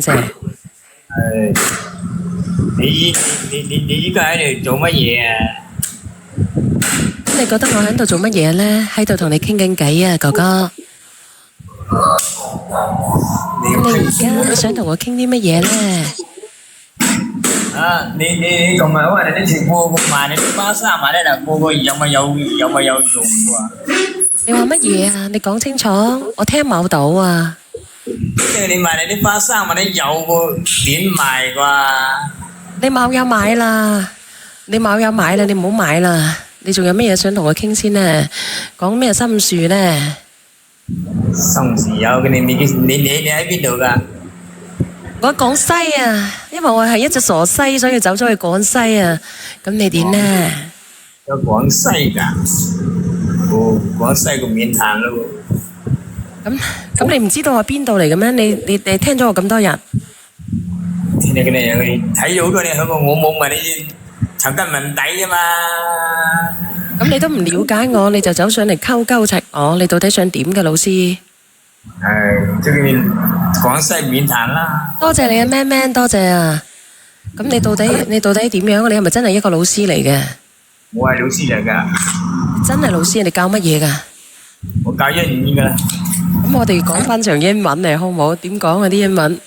啫。你依家喺度做乜嘢啊？咁你覺得我喺度做乜嘢咧？喺度同你傾緊偈啊，哥哥。咁你而家想同我傾啲乜嘢咧？啊，你同埋話你啲情況買你啲巴沙買咧嗱，個個有冇有用喎？你話乜嘢啊？你講清楚，我聽唔到啊。即係你買你啲巴沙買你有個點賣啩？你冇有買啦，你冇有買啦，你唔好買啦。你仲有乜嘢想同我傾先啊？講咩心事咧？心事有嘅，你喺邊度㗎？我廣西啊，因為我係一隻傻西，所以走咗去廣西啊。咁你點咧？有廣西㗎？哦，廣西個面談咯。咁你唔知道我邊度嚟嘅咩？你聽咗我咁多日，聽你睇咗好多年，香港我冇問你尋根問底啫嘛。咁你都唔了解我，你就走上嚟溝鳩我，你到底想點嘅老師？即係廣西面談啦。多謝你啊，man man，多謝啊。咁你到底點樣？你係咪真係一個老師嚟嘅？我係老師嚟㗎。真係老師，你教乜嘢㗎？我教英語㗎啦。咁我哋講翻場英文嚟好唔好？點講啊啲英文？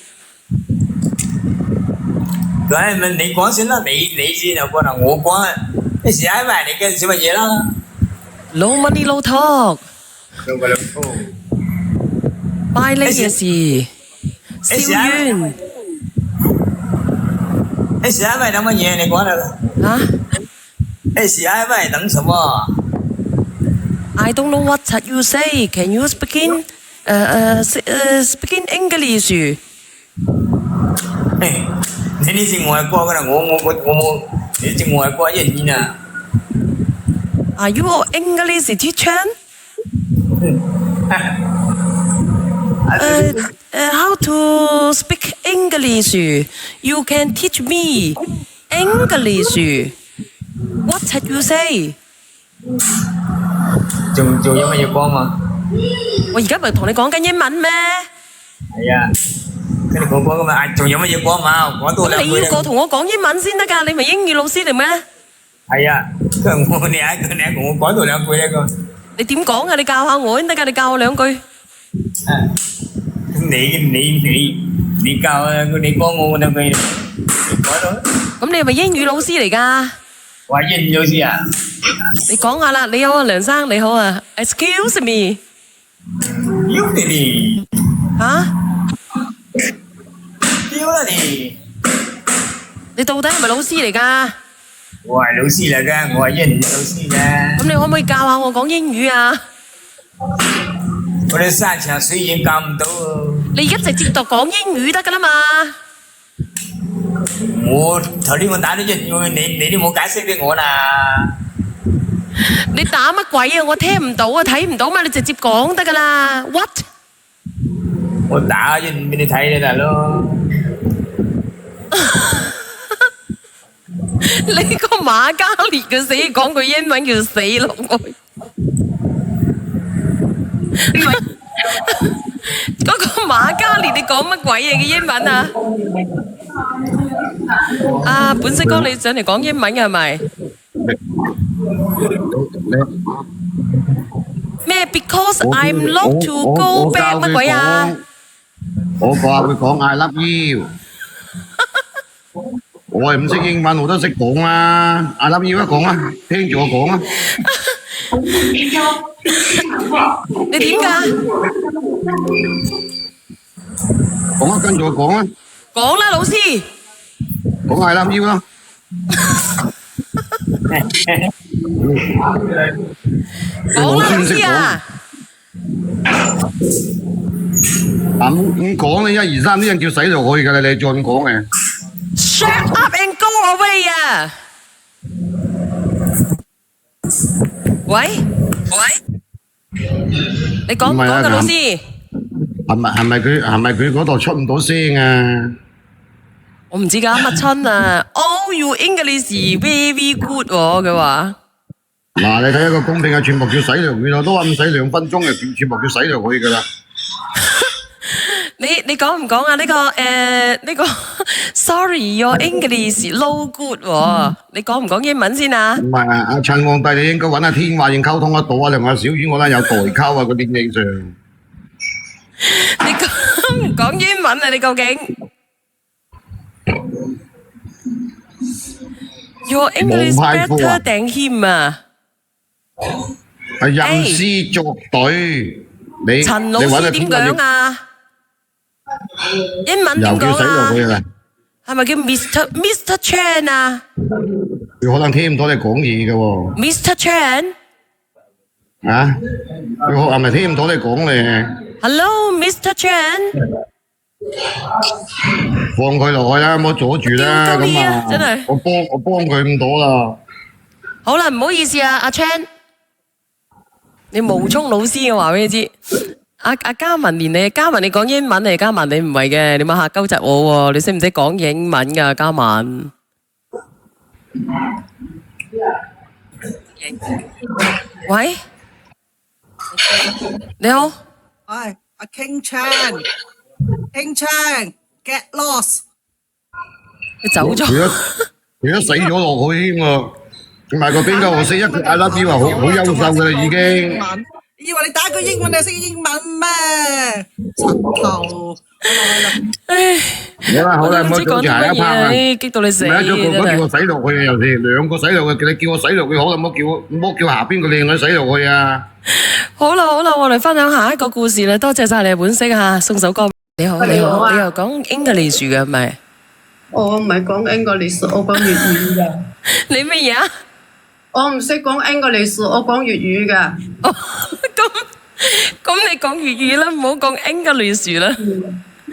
你講先啦，你先又講啦，我講啊，你試下埋你嘅小乜嘢啦。No money no talk。兩個兩套。拜呢件事，燒冤。你試下埋等乜嘢？你講啦。啊？你試下埋等什麼？I don't know what you say. Can you speak in speak in English？你是外國㗎啦，我冇，你是外國人啊。Are you an English teacher？ How to speak English? You can teach me English. What you say？ 仲有乜嘢講嘛？我而家咪同你講緊英文咩？係啊。跟你講㗎嘛，仲有乜嘢講嘛？講多兩句。你要過同我講英文先得㗎，你咪英語老師嚟咩？係啊，我講多兩句呢個。你點講啊？你教下我先得㗎，你教我兩句。你教啊，你講我兩句，你講到。咁你係咪英語老師嚟㗎？我係英語老師啊。你講下啦，你好啊，梁生，你好啊。Excuse me。屌你！嚇？屌啦你！你到底係咪老師嚟㗎？我係老師嚟㗎，我係英語老師㗎。咁你可唔可以教下我講英語啊？我哋山長水遠教唔到。你而家直接讀講英語得㗎啦嘛。我頭先我打咗英語，你都冇解釋俾我啦。你打乜鬼啊？我聽唔到啊，睇唔到嘛，你直接講得㗎啦。What？ 我打英語俾你睇啦，大佬。你個馬加列嘅死講句英文叫死落去。嗰個馬加列你講乜鬼嘢嘅英文啊？啊，本色哥你上嚟講英文嘅係咪？咩 ？Because I'm not to go back 乜鬼啊？我教佢講 I love you。我係唔識英文，我都識講啦。I love you 啊，講啊，聽住我講啊。你點㗎？講啊，跟住我講啊。講啦，老師。講 I love you 啦。講啦，老師啊。咁講你一二三啲人叫洗落去㗎啦，你再咁講嘅。Shut up and go away 啊！喂，你講唔講㗎老師？係咪佢嗰度出唔到聲啊？我唔知㗎，乜春啊？Oh, you English very good 喎，佢話。嗱，你睇一個公平嘅全部叫洗落去咯，都話唔使2分鐘嘅，全部叫洗落去㗎啦。你講唔講啊？呢個 ，sorry your English no good 喎。你講唔講英文先啊？唔係啊，阿陳皇帝你應該揾阿天華應溝通得到啊，另外小丸我覺得有代溝啊，嗰啲影上。你講唔講英文啊？你究竟？Your English 無派貨 better 啊 than him 啊！係吟詩作對，你陳老你揾阿師點天華應講啊？英文點又叫講啊？洗落去啦，係咪叫 Mr. Chan 啊佢可能聽唔到你講嘢嘅喎。 ？Mr. Chan，Hello 啊，佢係咪聽唔到你講咧？Mr. Chan，放佢落去啦，唔好阻住啦，屌鳩你咁啊，啊真係我幫佢咁多啦。好啦，唔好意思啊，阿 Chan，你無聰老師，我話俾你知。阿嘉文連你，嘉文你講英文嚟，嘉文你唔係嘅，你咪嚇鳩窒我喎，你識唔識講英文㗎，嘉文？喂，你好，Hi, King Chan. King Chan, get lost. 佢走咗。佢都死咗落去添喎，同埋個邊個我識一個 I love you 啊，好優秀㗎啦已經。以為你打句英文你識英文咩？柒頭。好啦，唔好我都唔知講啲阻住下一乜嘢 part 啊！啊，激到你死唔係一個個叫我真係。洗落去啊，又是兩個洗落去，你叫我洗落去好啦，唔好叫下邊個靚女洗落去啊！好啦，我哋分享下一個故事啦，多謝晒你嘅本色啊，送首歌。你好，你好啊你又講 English 嘅係咪？我唔係講 English，我講粵語㗎。你乜嘢啊？我唔識講 English，我講粵語㗎。哦，咁你講粵語啦，唔好講 English 啦。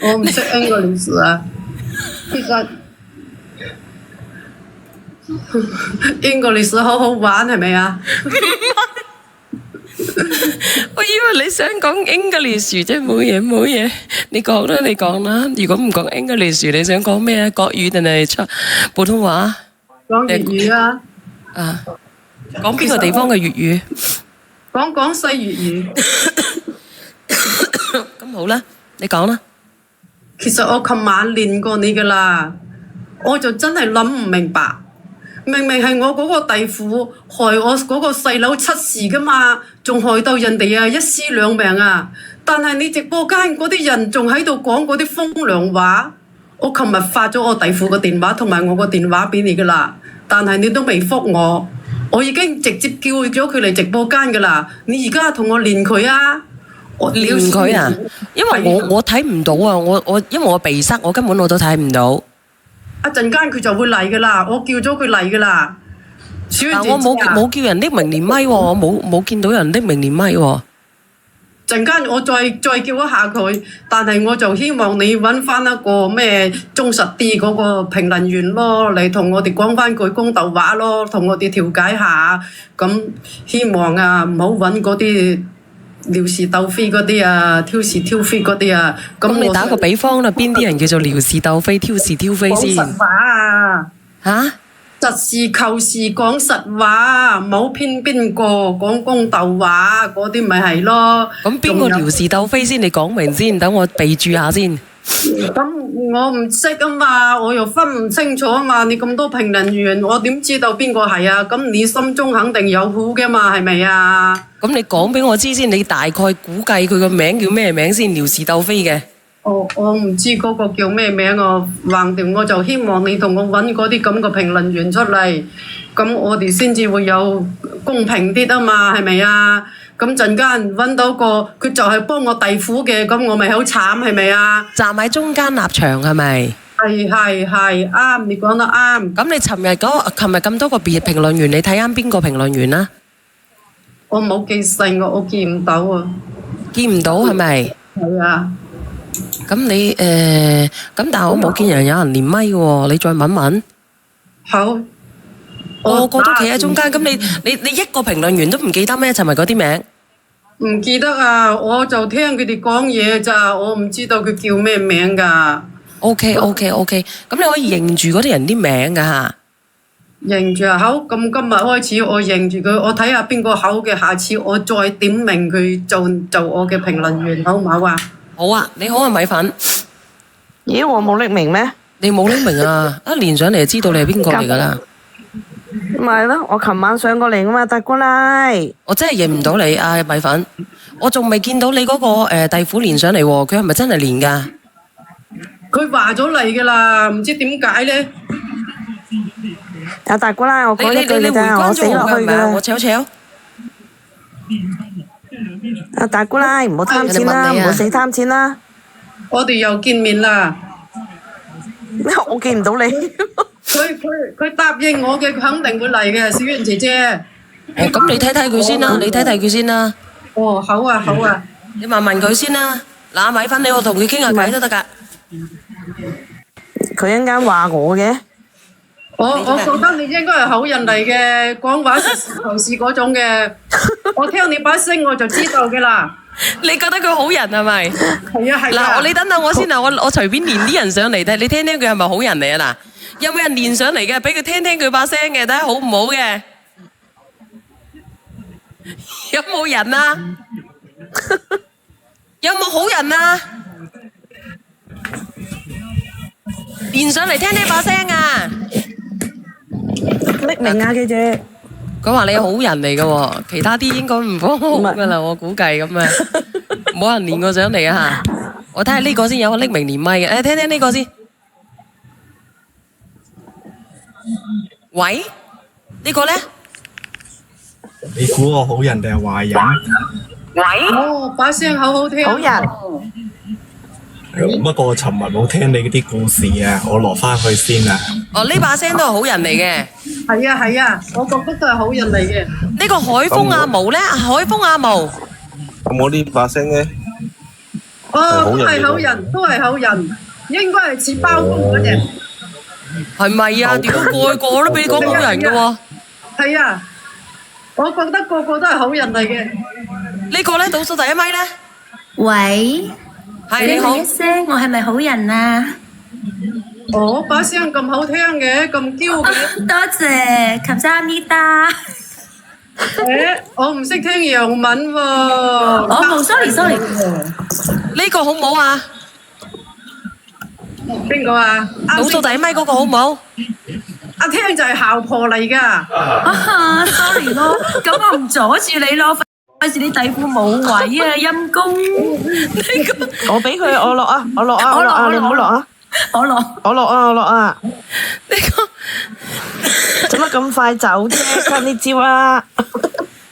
我唔識 English 啊。其實 English 好好玩係咪啊？我以為你想講 English 啫，冇嘢，你講啦。如果唔講 English，你想講咩啊？國語定係出普通話？講粵語啊，啊，講邊個地方嘅粵語？講廣西粵語。咁好啦，你講啦。其實我琴晚練過你㗎啦，我就真係諗唔明白。明明係我嗰個弟婦害我嗰個細佬出事㗎嘛，仲害到人哋啊一屍兩命啊！但係你直播間嗰啲人仲喺度講嗰啲風涼話。我琴日發咗我弟婦個電話同埋我個電話俾你㗎啦，但係你都未覆我。我已經直接叫咗佢嚟直播間㗎啦。你而家同我練佢啊！連佢啊，因為我睇唔到啊，因為我鼻塞，我根本我都睇唔到。一陣間佢就會嚟㗎啦，我叫咗佢嚟㗎啦。但我冇叫人匿名連咪喎，我冇見到人匿名連咪喎。陣間我再叫一下佢，但係我就希望你揾翻一個咩忠實啲嗰個評論員咯，嚟同我哋講翻句公道話咯，同我哋調解下。咁希望啊，唔好揾嗰啲撩事鬥非嗰啲啊，挑事挑非嗰啲啊。咁你打個比方啦，邊啲人叫做撩事鬥非、挑事挑非先？講實話啊！嚇？實事求是講實話，唔好偏邊個講公道話，嗰啲咪係咯。咁邊個撩事鬥非先？你講明先，等我備註下先。咁我唔識啊嘛，我又分唔清楚啊嘛。你咁多評論員，我點知道邊個係啊？咁你心中肯定有譜嘅嘛，係咪啊？咁你講俾我知先，你大概估計佢個名叫咩名先？撩事鬥非嘅。我唔知嗰個叫咩名啊，橫掂我就希望你同我揾嗰啲咁嘅評論員出嚟，咁我哋先至會有公平啲啊嘛，係咪啊？咁陣間揾到個佢就係幫我弟婦嘅，咁我咪好慘係咪啊？站喺中間立場係咪？係啱，你講得啱。咁你琴日咁多個評論員，你睇啱邊個評論員啦？我冇記性，我見唔到啊。見唔到係咪？係啊。咁你咁但係我冇見有人連咪喎，你再問問。好。個個都企喺中間，咁你一個評論員都唔記得咩？尋日嗰啲名？唔記得啊，我就聽佢哋講嘢咋，我唔知道佢叫咩名㗎。OK，咁你可以認住嗰啲人啲名㗎嚇。認住啊，好，咁今日開始我認住佢，我睇下邊個好嘅，下次我再點名佢做我嘅評論員，好唔好啊？好啊，你好啊，米粉，咦，我冇匿名咩？你冇匿名啊？一連上嚟就知道你係邊個嚟㗎啦。咪係咯，我琴晚上過嚟噶嘛，大姑奶。我真係認唔到你啊，米粉，我仲未見到你嗰個弟婦連上嚟喎，佢係咪真係連㗎？佢話咗嚟噶啦，唔知點解咧？大姑奶，我講一句你回嘅咋，我關死咗我㗎係咪啊？落去噶。我悄悄。大姑奶，唔好貪錢啦，人哋問你啊唔好死貪錢啦。我哋又見面啦。我見唔到你。佢答應我嘅，佢肯定會嚟嘅，小圓姐姐。哦，咁你睇睇佢先啦，你睇睇佢先啦，哦，好啊，好啊。你問問佢先啦。嗱，米粉，你我同佢傾下偈都得㗎。佢一陣間話我嘅。我覺得你應該係好人嚟嘅，講話是時頭是嗰種嘅。我聽你把聲我就知道嘅啦。你覺得佢好人係咪？係啊係啊。嗱，你等等我先啊，我隨便連啲人上嚟睇，你聽聽佢係咪好人嚟啊？嗱，有冇人連上嚟嘅？俾佢聽聽佢把聲嘅，睇下好唔好嘅？有冇人啊？有冇好人啊？連上嚟聽聽把聲啊！匿名啊，記住。佢話你係好人嚟嘅喎，其他啲應該唔方好㗎啦，我估計咁啊，冇人連過上嚟啊嚇！我睇下呢個先有個匿名連麥嘅，誒聽聽呢個先。喂，呢個咧？你估我好人定係壞人？哦，把聲好好聽。好人。不過我尋日冇聽你嗰啲故事啊，我落翻去先啊。哦，呢把聲都係好人嚟嘅。係啊係啊，我覺得都係好人嚟嘅。呢個海風阿毛咧，海風阿毛。咁我呢把聲咧，哦，都係好人，都係好人，應該係似包公嗰隻。係咪啊？屌個個都俾你講好人嘅喎。係啊，我覺得個個都係好人嚟嘅。呢個咧倒數第一咪咧，喂，係你好一。聲，我係咪好人啊？哦，把聲咁好聽嘅，咁嬌嘅。多謝감사합니다。誒，我唔識聽洋文喎。我冇，sorry。呢個好唔好啊？邊個啊？倒數第一咪嗰個好唔好？阿聽就係姣婆嚟㗎。啊，sorry咯，咁我唔阻住你咯，費事你底褲冇位啊，陰公。我俾佢，我落啊，我落啊，我落啊，你唔好落啊。我落。我落啊，我落啊。呢個做乜咁快走啫？咳呢招啊！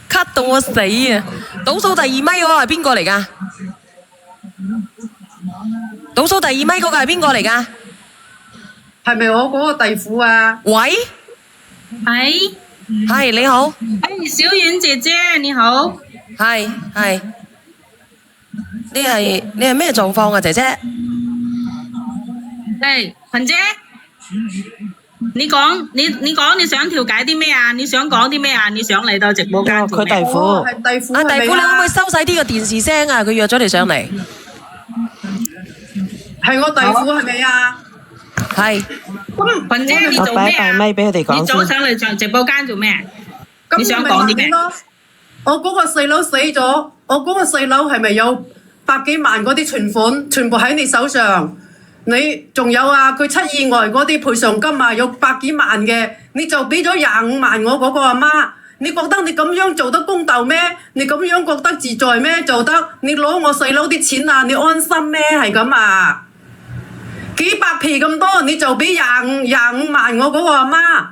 咳到我死啊！倒數第二咪嗰個係邊個嚟㗎？倒數第二咪嗰個係邊個嚟㗎？係咪我嗰個弟婦啊？喂，係，係你好，小遠姐姐你好。係，你係咩狀況啊，姐姐？誒，群姐，你講你想調解啲咩啊？你想講啲咩啊？你想嚟到直播間做咩？佢弟婦。哦，係弟婦阿弟婦，你可唔可以係收細啲個電視聲啊？佢約咗你上嚟。我弟婦係咪啊？係。群姐，你我做咩啊？擺咪俾佢哋你講先。早上嚟上直播間做咩？你想咁講啲咩？咯？我嗰個細佬死咗，我嗰個細佬係咪有百幾萬嗰啲存款，全部喺你手上？你仲有啊？佢出意外嗰啲賠償金啊，有百幾萬嘅，你就俾咗25萬我嗰個阿媽。你覺得你咁樣做得公道咩？你咁樣覺得自在咩？做得你攞我細佬啲錢啊？你安心咩？係咁啊？幾百皮咁多，你就俾25萬我嗰個阿媽。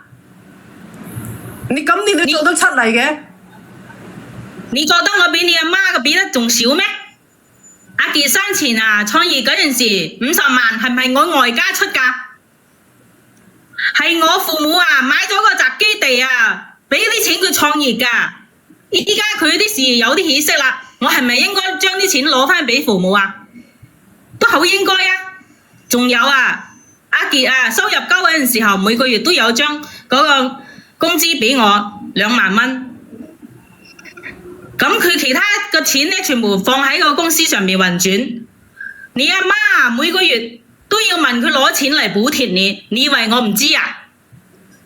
你咁你都做得出嚟嘅？你覺得我比你阿媽嘅俾得仲少咩？阿傑生前啊創業嗰陣時50萬係唔係我外家出㗎？係我父母啊買咗個宅基地啊，俾啲錢佢創業㗎。依家佢啲事業有啲起色啦，我係咪應該將啲錢攞翻俾父母啊？都好應該啊！仲有啊，阿傑啊收入高嗰陣時候，每個月都有將嗰個工資俾我2萬蚊。咁佢其他嘅錢咧，全部放喺個公司上面運轉。你阿媽每個月都要問佢攞錢嚟補貼你，你以為我唔知啊？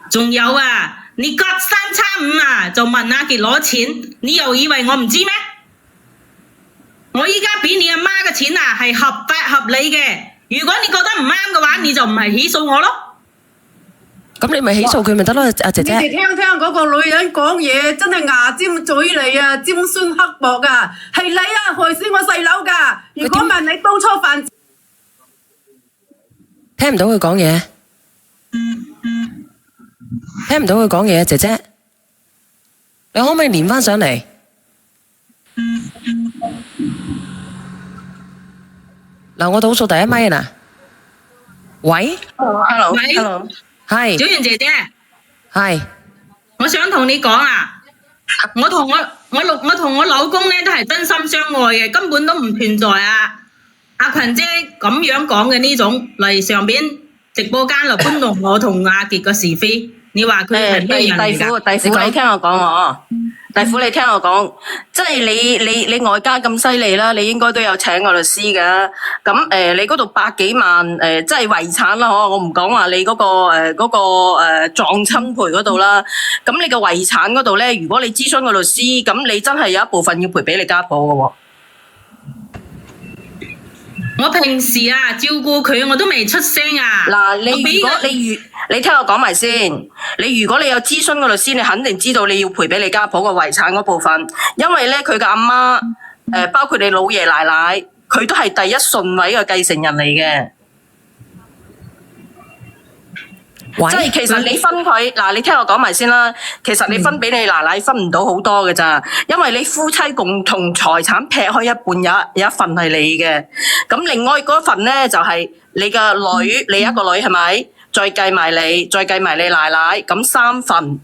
仲有啊，你隔3餐5啊就問阿傑攞錢，你又以為我唔知咩？我依家俾你阿媽嘅錢啊，係合法合理嘅。如果你覺得唔啱嘅話，你就唔係起訴我咯。咁你咪起訴佢咪得咯，阿姐姐。你哋聽聽嗰個女人講嘢，真係牙尖嘴利啊，尖酸刻薄啊！係你啊，害死我細佬㗎！如果唔係你當初犯，聽唔到佢講嘢，聽唔到佢講嘢，姐姐，你可唔可以連翻上嚟？嗱，我倒數第一咪啦。喂 Hello， 喂 hello， 係小圓姐姐，係我想同你講啊，我同我老公咧都係真心相愛嘅，根本都唔存在啊阿群姐咁樣講嘅呢種嚟上邊直播間度搬弄我同阿傑嘅是非，你話佢係咩人嚟㗎？弟婦，你聽我講喎。弟婦，你聽我講，即係你外家咁犀利啦，你應該都有請個律師㗎。咁你嗰度百幾萬即係遺產啦，我唔講話你嗰個撞親賠嗰度啦。咁你嘅遺產嗰度咧，如果你諮詢個律師，咁你真係有一部分要賠俾你家婆嘅喎。我平時啊照顧佢，我都未出聲啊。嗱，你聽我講埋先。如果你有諮詢個律師，你肯定知道你要賠俾你家婆個遺產嗰部分，因為咧佢嘅阿媽包括你老爺奶奶，佢都係第一順位嘅繼承人嚟嘅。即係其實你分佢嗱，你聽我講埋先啦。其實你分俾你奶奶分唔到好多嘅咋，因為你夫妻共同財產劈開一半，有一份係你嘅。咁另外嗰份咧就係你嘅女，你一個女係咪？再計埋你奶奶，咁3份，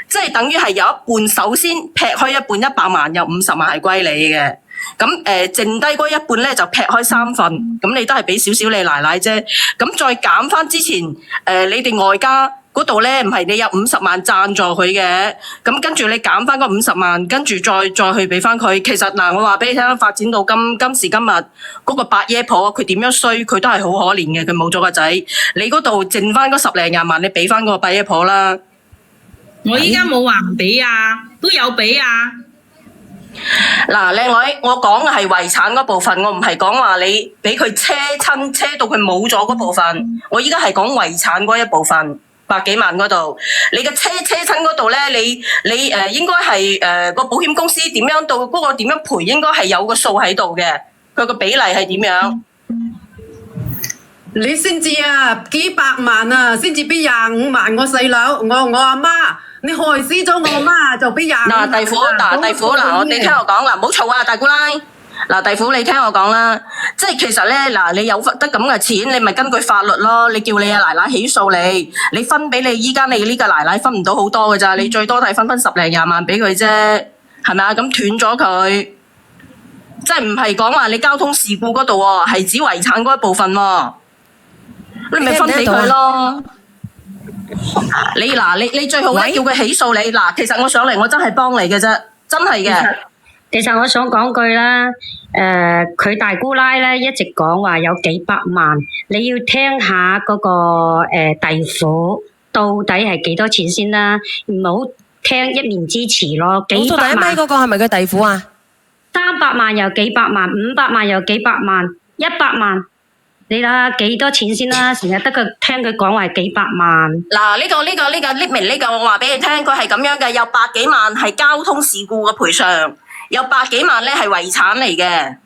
即係等於係有一半首先劈開一半100萬，有50萬係歸你嘅。咁剩低嗰一半咧就劈開3份，咁你都係俾少少你奶奶啫。咁再減翻之前你哋外家嗰度咧，唔係你有50萬贊助佢嘅，咁跟住你減翻嗰50萬，跟住再去俾翻佢。其實嗱，我話俾你聽，發展到今時今日，嗰個伯爺婆佢點樣衰，佢都係好可憐嘅，佢冇咗個仔。你嗰度剩翻嗰10零20萬，你俾翻嗰個伯爺婆啦。我依家冇話唔俾啊，都有俾啊。嗱，靚女，我講嘅係遺產嗰部分，我唔係講話你俾佢車親車到佢冇咗嗰部分。我依家係講遺產嗰一部分，100幾萬嗰度。你嘅車親嗰度咧，你應該係個保險公司點樣到嗰個點樣賠，應該係有個數喺度嘅。佢個比例係點樣？你先至啊幾百萬啊，先至俾25萬我細佬，我阿媽。你害死咗我媽就俾25萬。弟婦，你聽我講啦，唔好嘈啊，大姑奶。嗱，弟婦，你聽我講啦，即係其實咧，嗱，你有得咁嘅錢，你咪根據法律咯。你叫你阿奶奶起訴你分俾你，依家你呢個奶奶分唔到好多嘅咋，你最多都係分10零20萬俾佢啫，係咪啊？咁斷咗佢，即係唔係講話你交通事故嗰度喎，係指遺產嗰一部分喎，你咪分俾佢咯。你最好咧叫佢起訴你嗱，其實我上嚟我真係幫你嘅啫，真係嘅。其實我想講句啦，佢大姑奶咧一直講話有幾百萬，你要聽下嗰個弟婦到底係幾多錢先啦，唔好聽一面之詞咯。幾百萬。第一咪嗰個係咪佢弟婦啊？300萬又幾百萬，500萬又幾百萬，100萬。你睇下幾多錢先啦，成日得佢聽佢講話係幾百萬。嗱，呢個匿名呢個，我話俾你聽，佢係咁樣嘅，有100幾萬係交通事故嘅賠償，有100幾萬咧係遺產嚟嘅。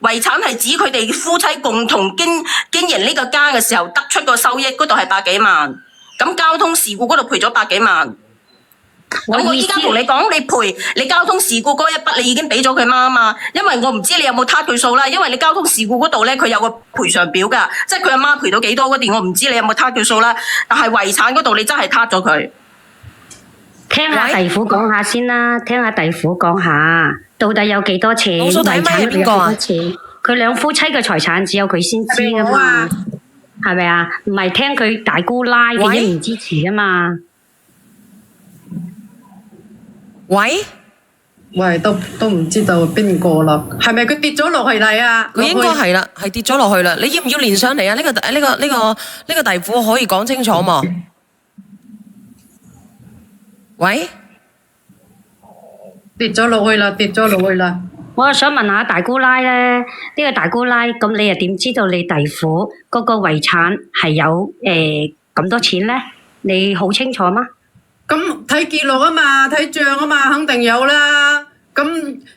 遺產係指佢哋夫妻共同經營呢個家嘅時候得出個收益，嗰度係100幾萬。咁交通事故嗰度賠咗100幾萬。咁我依家同你講，你賠你交通事故嗰一筆，你已經俾咗佢媽啊嘛。因為我唔知你有冇撻佢數啦。因為你交通事故嗰度咧，佢有個賠償表噶，即係佢阿媽賠到幾多嗰啲，我唔知你有冇撻佢數啦。但係遺產嗰度你真係撻咗佢。聽下弟婦講下先啦，聽下弟婦講下，到底有幾多錢？遺產有幾多錢？佢兩夫妻嘅財產只有佢先知噶嘛，係咪啊？唔係聽佢大姑奶嘅一面之詞啊嘛。喂，都唔知道邊個啦，係咪佢跌咗落去嚟啊？佢應該係啦，係跌咗落去啦。你要唔要連上嚟啊？呢個弟婦可以講清楚嘛？喂，跌咗落去啦，我想問下大姑奶咧，呢個大姑奶咁你又點知道你弟婦嗰個遺產係有咁多錢咧？你好清楚嗎？咁睇記錄啊嘛，睇帳啊嘛，肯定有啦。咁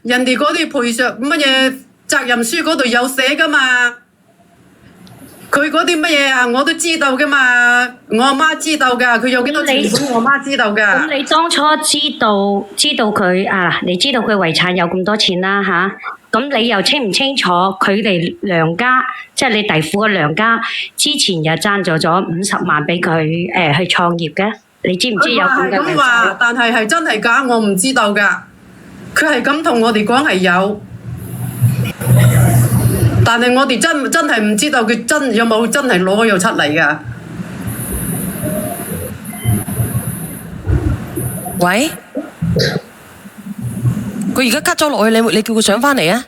人哋嗰啲賠償乜嘢責任書嗰度有寫噶嘛。佢嗰啲乜嘢啊，我都知道噶嘛，我阿媽知道噶，佢有幾多錢款，我媽知道噶。咁你當初知道佢啊，你知道佢遺產有咁多錢啦吓，咁你又清唔清楚佢哋娘家，即係你弟婦嘅娘家，之前又贊助咗50萬俾佢去創業嘅？你知唔知有咁嘅？咁話，但係真係假，我唔知道噶。佢係咁同我哋講係有。但係我哋真係唔知道佢有冇真係攞咗出嚟噶。喂，佢而家 cut 咗落去，你叫佢上翻嚟啊？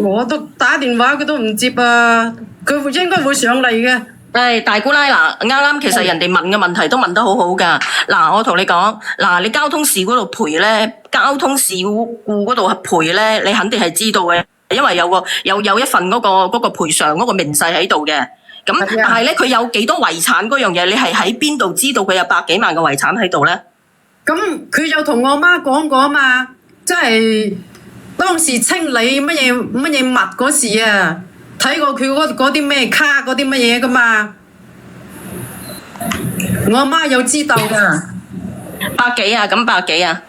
我都打電話佢都唔接啊，佢應該會上嚟嘅。誒，大姑奶嗱，啱其實人哋問嘅問題都問得好好㗎。嗱，我同你講，嗱，你交通事故嗰度賠咧，交通事故嗰度賠咧，你肯定係知道嘅。因為有一份嗰個賠償嗰個明細喺度嘅，咁但係咧佢有幾多遺產嗰樣嘢，你係喺邊度知道佢有100幾萬嘅遺產喺度咧？咁佢有同我媽講過嘛，即係當時清理乜嘢物嗰時啊，睇過佢嗰啲咩卡嗰啲乜嘢噶嘛，我阿媽有知道噶。100幾啊？咁100幾啊？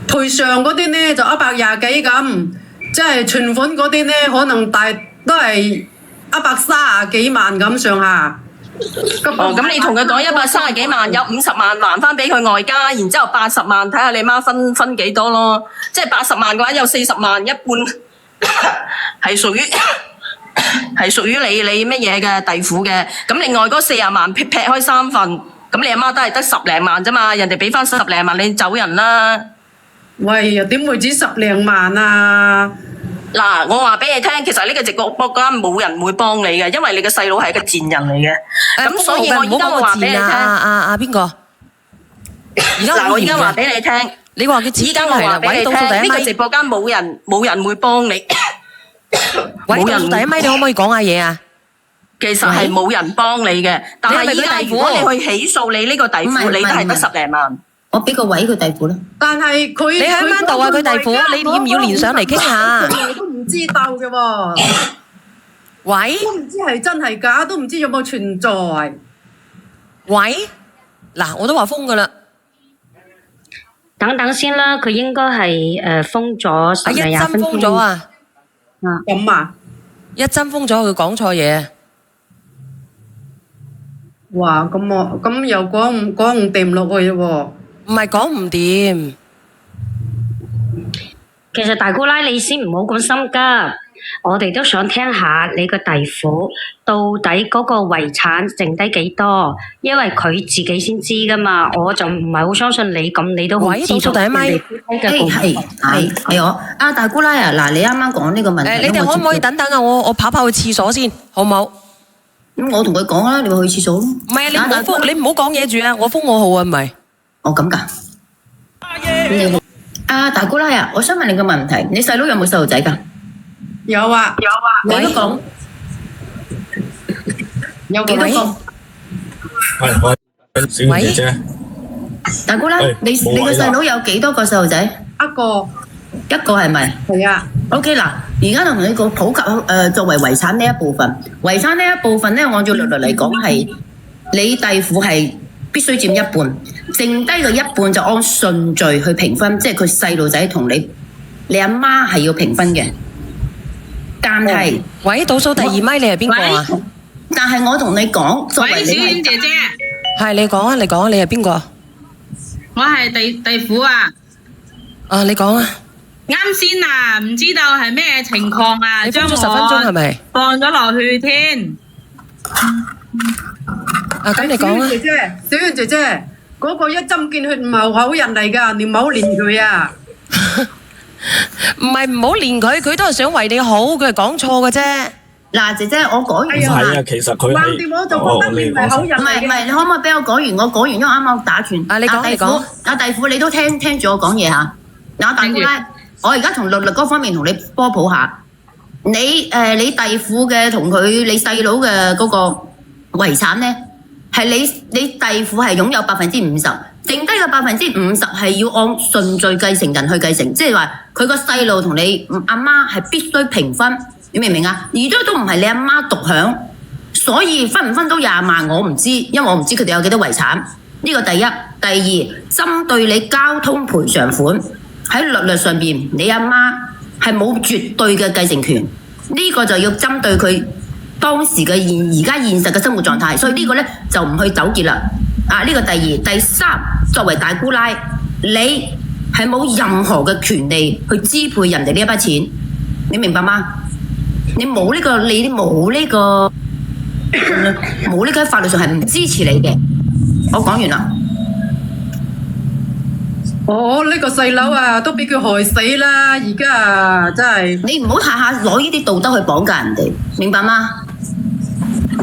賠償嗰啲呢就120幾咁，即係存款嗰啲呢可能都係130幾萬咁上下。咁你同佢講130幾萬，有50萬還翻俾佢外家，然之後80萬睇下你媽分幾多咯。即係80萬嘅話，有40萬一半係屬於你乜嘢嘅弟婦嘅。咁另外嗰40萬劈開3份，咁你阿媽都係得10零萬啫嘛，人哋俾翻10零萬你走人啦。喂，又點會止10零萬啊？嗱，我話俾你聽，其實呢個直播間冇人會幫你嘅，因為你個細佬係一個賤人嚟嘅。咁所以我而家話俾你聽，邊個？嗱，我而家話俾你聽，你話佢賤係啦，喂，倒數第一咪，呢個直播間冇人會幫你。喂，倒數第一咪，你可唔可以講下嘢啊？其實係冇人幫你嘅，但係而家如果你去起訴你呢個弟婦，你都係得10零萬。我俾個位佢弟婦啦。但係佢你喺邊度啊？佢弟婦，你要唔要連上嚟傾下？我都唔知道嘅喎。喂，都唔知係真係假，都唔知有冇存在。喂，嗱，我都話封噶啦。等等先啦，佢應該係封咗10零20分鐘。一針封咗啊！咁啊？一針封咗，佢講錯嘢。哇！咁又講唔掂落去喎。唔係講唔掂。其實大姑奶你先唔好咁心急，我哋都想聽下你個弟婦到底嗰個遺產剩低幾多，因為佢自己先知噶嘛，我就唔係好相信你咁，你都好知道。第一咪，係我啊大姑奶啊，嗱你啱啱講呢個問題，你哋可唔可以等等啊？我跑去廁所先，好唔好？咁我同佢講啦，你咪去廁所咯。唔係啊，你唔好講嘢住啊，我封我號啊，唔係。哦咁㗎。大姑奶啊，我想問你個問題，你細佬有冇細路仔㗎？有啊。你都講。有幾多個？係，小姐姐。大姑奶，你個細佬有幾多個細路仔？一個係咪？係啊。OK 嗱，而家就同你個普及作為遺產呢一部分，遺產呢一部分咧，按照律嚟講係你弟婦係必須佔一半，剩低嘅一半就按順序去平分，即係佢細路仔同你阿媽係要平分嘅。但係，喂，倒數第二咪你係邊個啊？但係我同你講，作為你小婉姐姐，係你講啊，你係邊個？我係弟婦啊。啊，你講啊。啱先啊，唔知道係咩情況啊，你封咗10分鐘係咪？放咗落去添。咁你講啊。小婉姐姐，嗰個一針見血唔係好人嚟㗎，你唔好連佢啊。唔係唔好連佢，佢都係想為你好，佢係講錯嘅啫。嗱，姐姐，我講完係啊，其實佢係。我就覺得你唔係好人。唔係，你可唔可以俾我講完？我講完，因為啱啱打斷。你講。阿弟婦，你都聽住我講嘢嚇。嗱，大姑奶，我而家從律嗰方面同你科普下，你弟婦嘅同佢你細佬嘅嗰個遺產咧，係你弟婦係擁有50%，剩低嘅50%係要按順序繼承人去繼承，即係話佢個細路同你阿媽係必須平分，你明唔明啊？而都唔係你阿媽獨享，所以分唔分到20萬我唔知，因為我唔知佢哋有幾多遺產。呢個第一，第二，針對你交通賠償款喺律上邊，你阿媽係冇絕對嘅繼承權，呢個就要針對佢當時嘅而家現實嘅生活狀態，所以呢個咧就唔去糾結啦。呢個第二，第三，作為大姑奶，你係冇任何嘅權利去支配人哋呢一筆錢，你明白嗎？你冇呢個，你冇呢個，冇呢個喺法律上係唔支持你嘅。我講完啦。我呢個細佬啊，都俾佢害死啦！而家啊，真係你唔好下下攞呢啲道德去綁架人哋，明白嗎？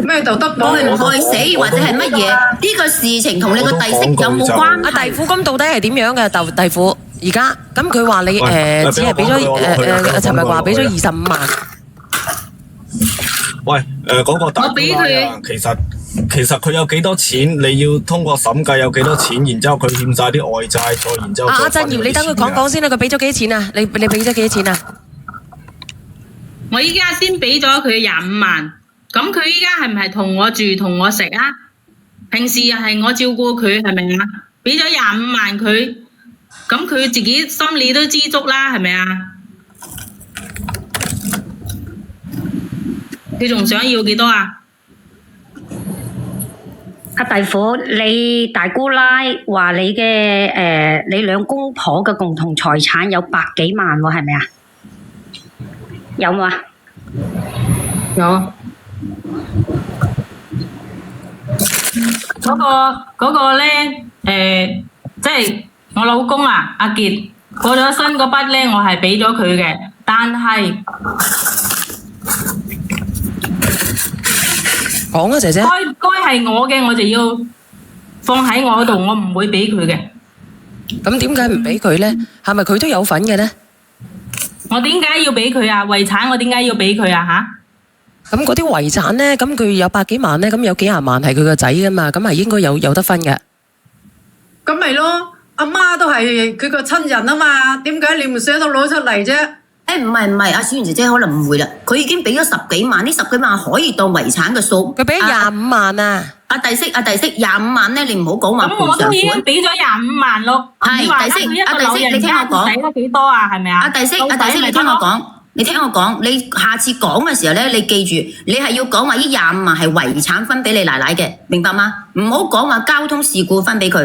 咩道德綁害唔害死或者係乜嘢？呢個事情同你個弟媳有冇關係？阿弟婦咁到底係點樣嘅？弟婦而家咁佢話你只係俾咗尋日話俾咗25萬。喂，嗰個大姑奶啊，其實佢有幾多錢，你要通過審計有幾多錢，然之後佢欠晒啲外債，再然之後阿振堯，你等佢講講先啦，佢俾咗幾錢啊？你俾咗幾錢啊？我依家先俾咗佢25萬，咁佢依家係唔係同我住同我食啊？平時又係我照顧佢，係咪啊？俾咗25萬佢，咁佢自己心裏都知足啦，係咪啊？佢仲想要幾多啊？阿弟婦，你大姑奶話你嘅你兩公婆嘅共同財產有百幾萬喎，係咪啊？有冇啊？有。嗰個咧，即係我老公啊，阿傑過咗身嗰筆咧，我係俾咗佢嘅，但係講啊，姐姐。該係我嘅，我就要放喺我度，我唔會俾佢嘅。咁點解唔俾佢咧？係咪佢都有份嘅咧？我點解要俾佢啊？遺產我點解要俾佢啊？吓？咁嗰啲遺產咧，咁佢有百幾萬咧，咁有幾廿萬係佢個仔噶嘛，咁係應該有得分嘅。咁咪咯，阿媽都係佢個親人啊嘛，點解你唔捨得攞出嚟啫？唔係，阿小媛姐姐可能誤會啦，佢已經俾咗10幾萬，呢10幾萬可以當遺產嘅數。佢俾咗25萬啊！阿弟媳25萬咧，你唔好講話賠償款。咁我都已經俾咗25萬咯。係弟媳，你聽我講。使咗幾多啊？係咪啊？阿弟媳，你聽我講。你聽我講，你下次講嘅時候咧，你記住，你係要講話呢25萬係遺產分俾你奶奶嘅，明白嗎？唔好講話交通事故分俾佢。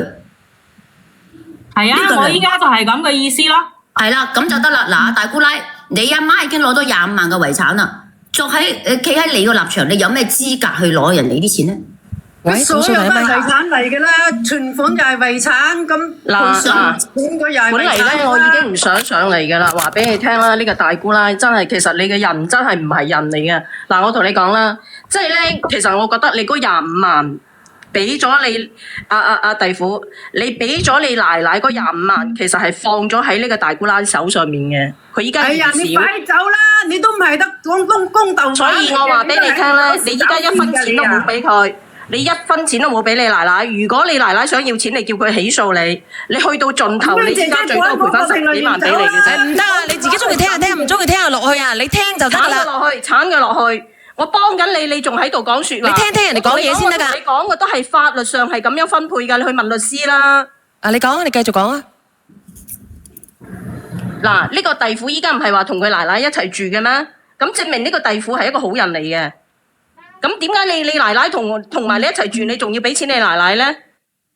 係啊，我依家就係咁嘅意思咯。係啦，咁就得啦。嗱，大姑奶，你阿媽已經攞咗25萬嘅遺產啦，作喺企喺你個立場，你有咩資格去攞人哋啲錢咧？所有都係遺產嚟嘅啦，存款又係遺產，咁賠償應該又係遺產。本嚟咧，我已經唔想上嚟㗎啦，話俾你聽啦，呢個大姑奶真係其實你嘅人真係唔係人嚟嘅。嗱，我同你講啦，即係咧，其實我覺得你嗰25萬俾咗你阿弟婦，你俾咗你奶奶嗰25萬，其實係放咗喺呢個大姑奶手上面嘅。佢依家係啊，你快走啦！你都唔係得講公道話。所以我話俾你聽啦，你依家1分錢都冇俾佢。你1分錢都冇俾你奶奶，如果你奶奶想要錢，你叫佢起訴你，你去到盡頭，你依家最多賠翻10幾萬俾你嘅啫。唔得啊！你自己中意聽就聽，唔中意聽就落去啊！你聽就得啦。鏟佢落去，我幫緊你，你仲喺度講説話。你聽人哋講嘢先得㗎。你講嘅都係法律上係咁樣分配㗎，你去問律師啦。你講，你繼續講啊。嗱，呢個弟婦依家唔係話同佢奶奶一齊住嘅咩？咁證明呢個弟婦係一個好人嚟嘅。咁點解你奶奶同埋你一齊住，你仲要俾錢你奶奶咧？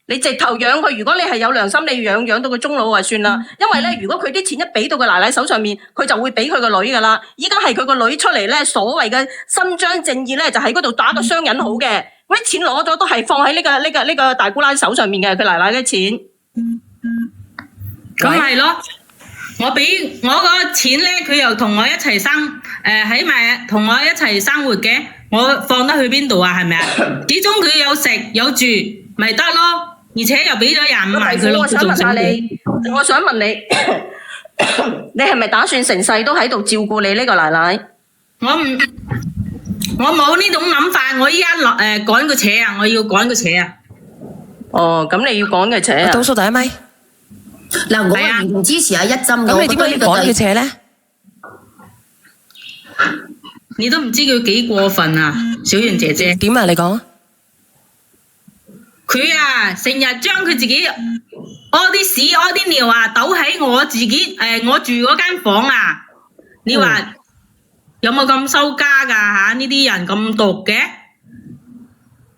你直頭養佢，如果你係有良心，你養到佢終老就算啦。因為咧，如果佢啲錢一俾到佢奶奶手上面，佢就會俾佢個女噶啦。依家係佢個女出嚟咧，所謂嘅伸張正義咧，就喺嗰度打個雙引號嘅。嗰啲錢攞咗都係放喺呢個大姑奶手上面嘅，佢奶奶嘅錢。咁係咯。我俾我個錢咧，佢又同我一齊生，喺埋同我一齊生活嘅，我放得去邊度啊？係咪啊？始終佢有食有住，咪得咯。而且又俾咗25萬佢咯。我想問下你，我想問你，你係咪打算成世都喺度照顧你呢個奶奶？我冇呢種諗法，我依家趕個車啊，我要趕個車啊。哦，咁你要趕佢扯啊？倒數第一咪。嗱，我完全支持阿一針嘅。咁你點解要趕佢扯咧？你都唔知佢幾過分啊，小袁姐姐。點啊？你講。佢啊，成日將佢自己屙啲屎屙啲尿啊，倒喺我自己我住嗰間房啊。你話有冇咁收家㗎嚇？呢啲人咁毒嘅。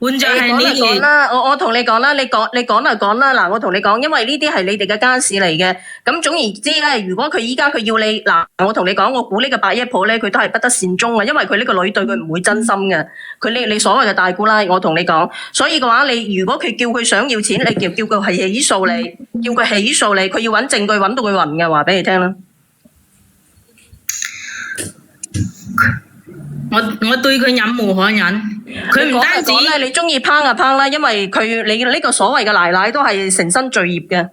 換著係你講啦，我同你講啦，你講就講啦。嗱，我同你講，因為呢啲係你哋嘅家事嚟嘅。咁總言之咧，如果佢依家佢要你嗱，我同你講，我估呢個八姨婆咧，佢都係不得善終嘅，因為佢呢個女對佢唔會真心嘅。佢你所謂嘅大姑奶，我同你講，所以嘅話，你如果佢叫佢想要錢，你叫佢係起訴你，叫佢起訴你，佢要揾證據揾到佢暈嘅，話俾你聽啦。我對佢忍無可忍，佢唔單止你中意抨就抨啦，因為你呢個所謂嘅奶奶都係成身罪孽嘅，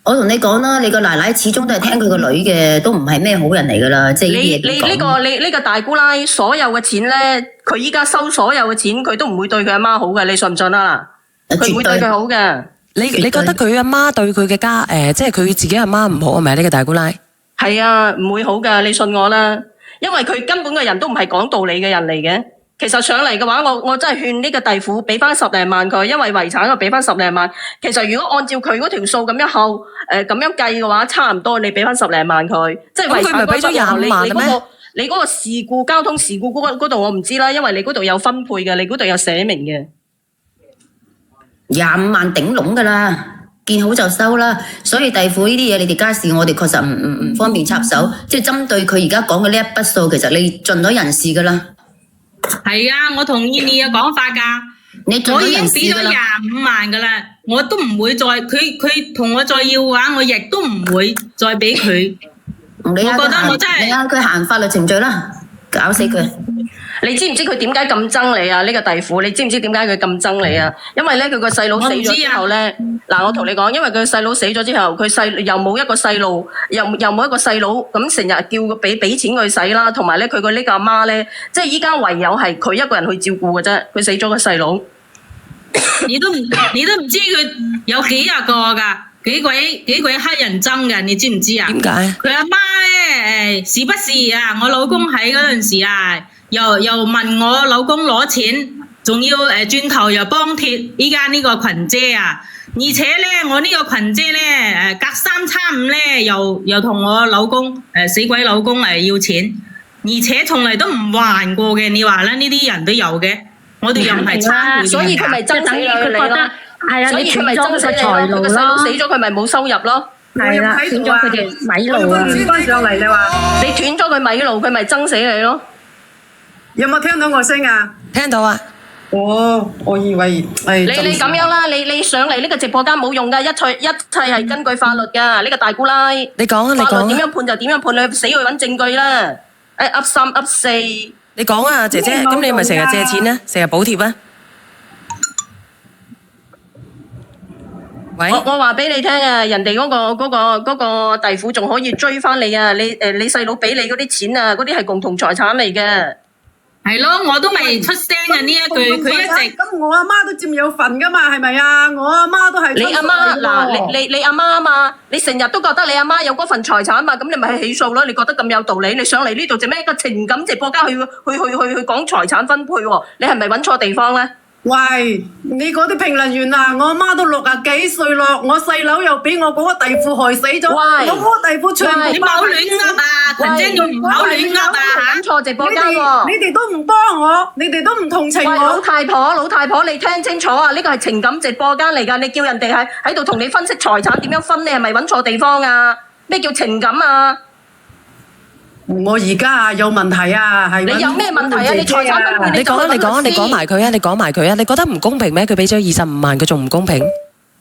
我同你講啦，你個奶奶始終都係聽佢個女嘅，都唔係咩好人嚟噶啦，即係呢啲嘢你呢個大姑奶所有嘅錢咧，佢依家收所有嘅錢，佢都唔會對佢阿媽好嘅，你信唔信啊？佢唔會對佢好嘅。你覺得佢阿媽對佢嘅家即係佢自己阿媽唔好係咪呢個大姑奶？係啊，唔會好噶，你信我啦。因為佢根本嘅人都唔係講道理嘅人嚟嘅。其實上嚟嘅話，我真係勸呢個弟婦俾翻10零萬佢，因為遺產我俾翻10零萬。其實如果按照佢嗰條數咁樣咁樣計嘅話，差唔多你俾翻10零萬佢，即係遺產嗰筆你嗰個事故交通事故嗰度我唔知啦，因為你嗰度有分配嘅，你嗰度有寫明嘅。25萬頂籠噶啦。見好就收啦，所以弟婦呢啲嘢，你哋家事我哋確實唔方便插手，即係針對佢而家講嘅呢一筆數，其實你盡咗人事噶啦。係啊，我同意你嘅講法㗎。我已經俾咗25萬㗎啦，我都唔會再佢同我再要嘅話，我亦都唔會再俾佢。我覺得我真係你佢行法律程序啦，搞死佢。你知唔知佢點解咁憎你啊？呢個弟婦，你知唔知點解佢咁憎你啊？因為咧佢個細佬死咗之後咧，嗱我同你講，因為佢細佬死咗之後，佢又冇一個細路，又冇一個細佬，咁成日叫佢俾錢佢使啦，同埋咧佢個呢個阿媽咧，即係依家唯有係佢一個人去照顧嘅啫。佢死咗個細佬，你都唔知佢有幾廿個㗎，幾鬼黑人憎嘅，你知唔知啊？點解？佢阿媽咧時不時啊，我老公喺嗰陣時啊。又問我老公攞錢，仲要轉頭又幫貼依家呢個群姐啊！而且咧，我呢個群姐咧隔三差五咧又同我老公死鬼老公要錢，而且從嚟都唔還過嘅。你話啦，呢啲人都有嘅，我哋又唔係參與，所以佢咪憎死佢咯？係啊，你斷咗佢嘅財路咯。佢個細佬死咗，佢咪冇收入咯？係啦，斷咗佢嘅米路啊！翻上嚟你話，你斷咗佢米路，佢咪憎死你咯？有冇聽到我聲啊？聽到啊！我以為你咁樣啦，你上嚟呢個直播間冇用噶，一切係根據法律噶。呢個大姑奶，你講啊，你講。法律點樣判就點樣判，你死去揾證據啦。噏3噏4。你講啊，姐姐，咁你咪成日借錢咧，成日補貼啊？喂，我話俾你聽啊，人哋嗰個弟婦仲可以追翻你啊！你細佬俾你嗰啲錢啊，嗰啲係共同財產嚟嘅。係咯，我都未出聲啊呢一句，佢一直咁我阿媽都佔有份噶嘛，係咪啊？我阿媽都係你阿媽嗱，你阿媽啊嘛，你成日都覺得你阿媽有嗰份財產嘛，咁你咪去起訴咯。你覺得咁有道理，你上嚟呢度做咩？一個情感直播間去講財產分配喎？你係咪揾錯地方咧？喂，你嗰啲評論員啊，我阿媽都60幾歲咯，我細佬又俾我嗰個弟婦害死咗，我嗰個弟婦全部你唔好亂噏啊！群姐要唔好亂噏啊！揾錯直播間喎！你哋都唔幫我，你哋都唔同情我。老太婆，你聽清楚啊！呢個係情感直播間嚟㗎，你叫人哋喺度同你分析財產點樣分，你係咪揾錯地方啊？咩叫情感啊？我而家啊有問題啊，係你有咩問題啊？你財產分配，你講埋佢啊！你覺得唔公平咩？佢俾咗25萬，佢仲唔公平？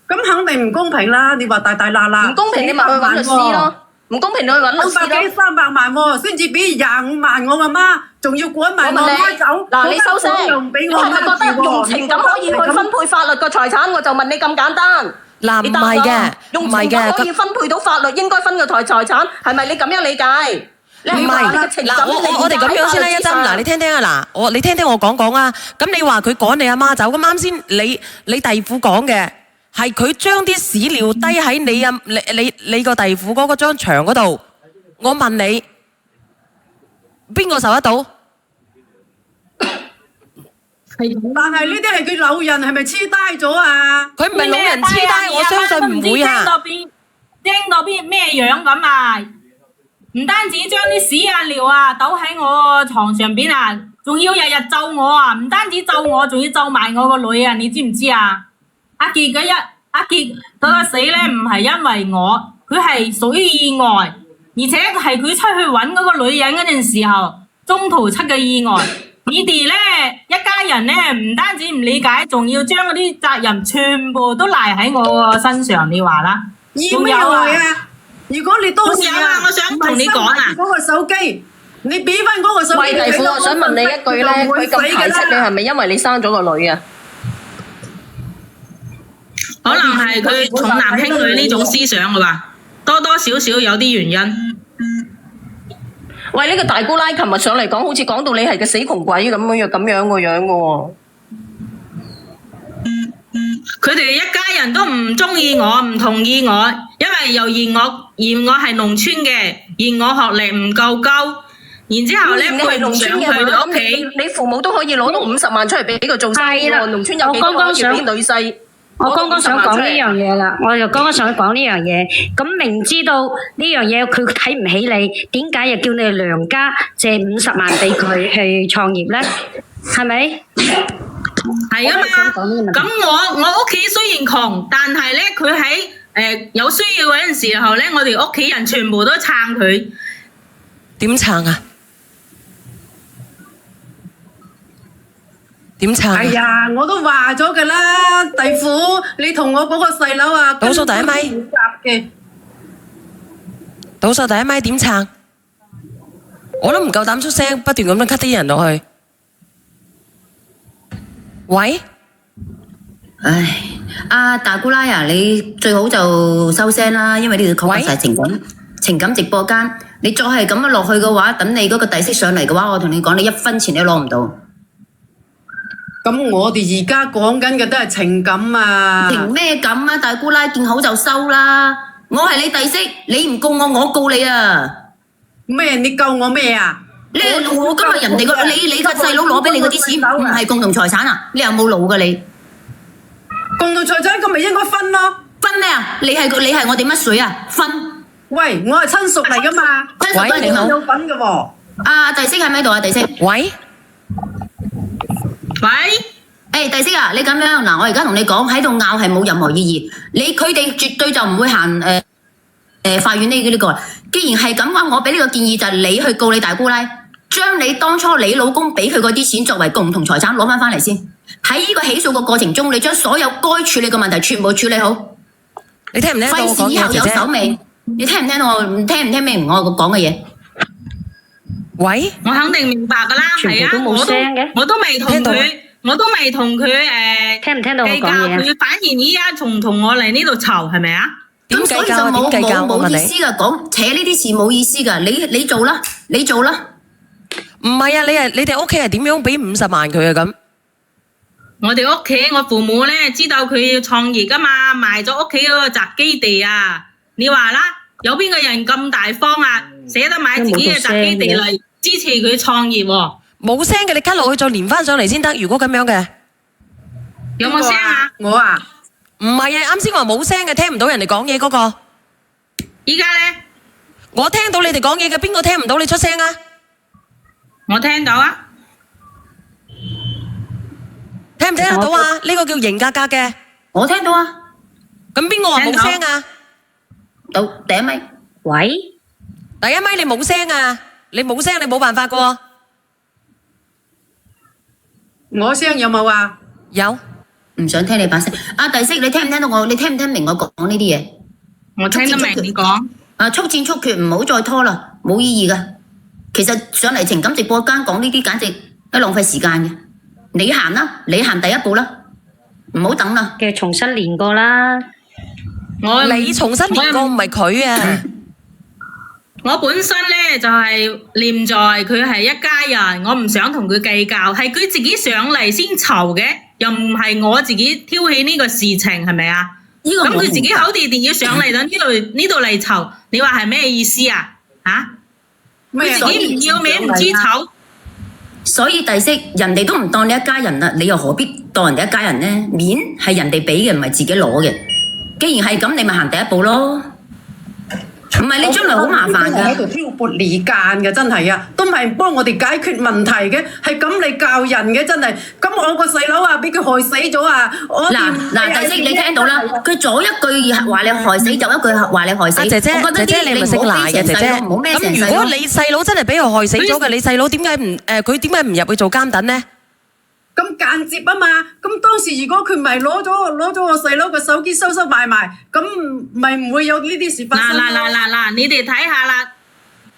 咁肯定唔公平啦！你話大啦啦，唔公平你咪去揾律師咯，唔公平你去揾律師咯。200幾300萬喎，先至俾25萬我阿媽，仲要趕埋我媽走。嗱，你收聲！又唔俾我你係咪覺得用情感可以去分配法律個財產？我就問你咁簡單。嗱，唔係嘅，用唔係嘅，可以分配到法律應該分嘅財產，係咪你咁樣理解？唔係，嗱，我哋咁樣先啦，一針，嗱，你聽聽啊，嗱，你聽聽我講啊，咁你話佢趕你阿媽走，咁啱先你弟婦講嘅係佢將啲屎尿低喺你個弟婦嗰張牆嗰度，我問你，邊個受得到？但係呢啲係佢老人係咪痴呆咗啊？佢唔係老人痴呆，我相信唔會啊。驚到邊咩樣咁啊！唔單止將啲屎啊尿啊倒喺我個床上邊啊，仲要日日咒我啊！唔單止咒我，仲要咒埋我個女啊！你知唔知啊？阿傑嗰個死咧，唔係因為我，佢係屬於意外，而且係佢出去揾嗰個女人嗰陣時候，中途出嘅意外。你哋咧一家人咧，唔單止唔理解，仲要將嗰啲責任全部都賴喺我個身上，你話啦？仲有啊！如果你當時我想同你講啊，嗰個手機，你俾翻嗰個手機。喂，弟婦，我想問你一句咧，佢咁排斥你係咪因為你生咗個女啊？可能係佢重男輕女呢種思想嘅話，多多少少有啲原因。喂，呢個大姑奶琴日上嚟講，好似講到你係個死窮鬼咁樣個樣嘅喎。佢哋一家人都唔中意我，唔同意我，因為又嫌我係農村嘅，嫌我學歷唔夠高，然之後咧配唔上佢哋屋企。你父母都可以攞到50萬出嚟俾佢做生意喎，農村有幾多可以俾女婿？我剛剛想講呢樣嘢啦，我就剛剛想講呢樣嘢。咁明知道呢樣嘢佢睇唔起你，點解又叫你娘家借50萬俾佢去創業咧？係咪？係啊嘛。咁我屋企雖然窮，但係咧佢喺有需要嗰陣時候咧，我哋屋企人全部都撐佢。點撐啊？點撐？哎呀，我都話咗㗎啦，弟婦，你同我嗰個細佬啊，倒數第一咪，倒數第一咪點撐？我都唔夠膽出聲，不斷咁樣 cut 啲人落去。喂，唉，阿大姑奶啊，你最好就收聲啦，因為呢度確實係情感直播間，你再係咁樣落去嘅話，等你嗰個底息上嚟嘅話，我同你講，你1分錢都攞唔到。咁我哋而家講緊嘅都係情感啊！情咩感啊？大姑奶見好就收啦！我係你弟媳，你唔告我，我告你啊！咩？你告我咩啊？我今日人哋個你個細佬攞俾你嗰啲錢，唔係共同財產啊？你有冇腦㗎你？共同財產咁咪應該分咯？分咩啊？你係我哋乜水啊？分？喂，我係親屬嚟㗎嘛？親屬都係你好有份㗎喎。啊，弟媳喺咪度啊？弟媳。喂。喂，弟媳啊，你咁樣嗱，我而家同你講喺度拗係冇任何意義，佢哋絕對就唔會行法院呢個。既然係咁嘅話，我俾呢個建議就係你去告你大姑奶，將你當初你老公俾佢嗰啲錢作為共同財產攞翻嚟先。喺呢個起訴嘅過程中，你將所有該處理嘅問題全部處理好。你聽唔聽到我講嘢？費事以後有手尾。你聽唔聽到我？聽唔聽明我講嘅嘢？喂，我肯定明白噶啦，係啊，我都未同佢聽唔聽到我講嘢啊？佢反而依家同我嚟呢度嘈，係咪啊？咁所以就冇意思噶，講扯呢啲事冇意思噶，你做啦，你做啦。唔係啊，你哋屋企係點樣俾50萬佢啊？咁我哋屋企我父母咧知道佢要創業噶嘛，賣咗屋企嗰個宅基地啊，你話啦，有邊個人咁大方啊，捨得買自己嘅宅基地嚟支持佢創業喎？冇聲嘅，你cut落去再連翻上嚟先得。如果咁樣嘅，有冇聲啊？我啊，唔係啊，啱先話冇聲嘅，聽唔到人哋講嘢嗰個。依家咧，我聽到你哋講嘢嘅，邊個聽唔到？你出聲啊！我聽到啊，聽唔聽得到啊？呢個叫型格格嘅，我聽到啊。咁邊個話冇聲啊？到第一咪，喂，第一咪你冇聲啊？你冇聲，你冇辦法噶。我聲有冇啊？有。唔想聽你把聲。阿弟媳，你聽唔聽到我？你聽唔聽明我講呢啲嘢？我聽得明你講。啊，速戰速決，唔好再拖啦，冇意義噶。其實上嚟情感直播間講呢啲，簡直係浪費時間嘅。你行啦，你行第一步啦，唔好等啦。嘅重新練過啦。你重新練過唔係佢啊。我本身咧就係念在佢係一家人，我唔想同佢計較，係佢自己上嚟先嘈嘅，又唔係我自己挑起呢個事情，係咪啊？咁佢自己口地地要上嚟到呢度嚟嘈，你話係咩意思啊？嚇？佢自己唔要面唔知醜。所以第四，人哋都唔當你一家人啦，你又何必當人哋一家人呢？面係人哋俾嘅，唔係自己攞嘅。既然係咁，你咪行第一步咯。唔係你將來好麻煩㗎。喺度挑撥離間嘅，真係啊，都唔係幫我哋解決問題嘅，係咁嚟教人嘅，真係。咁我個細佬啊，俾佢害死咗啊！嗱，第四你聽到啦，佢左一句話你害死，右一句話你害死。姐姐你咪識賴嘅姐姐。咁如果你細佬真係俾佢害死咗嘅，你細佬點解唔佢點解唔入去做監躉呢？咁間接啊嘛，咁當時如果佢唔係攞咗我細佬個手機收埋，咁咪唔會有呢啲事發生。嗱，你哋睇下啦，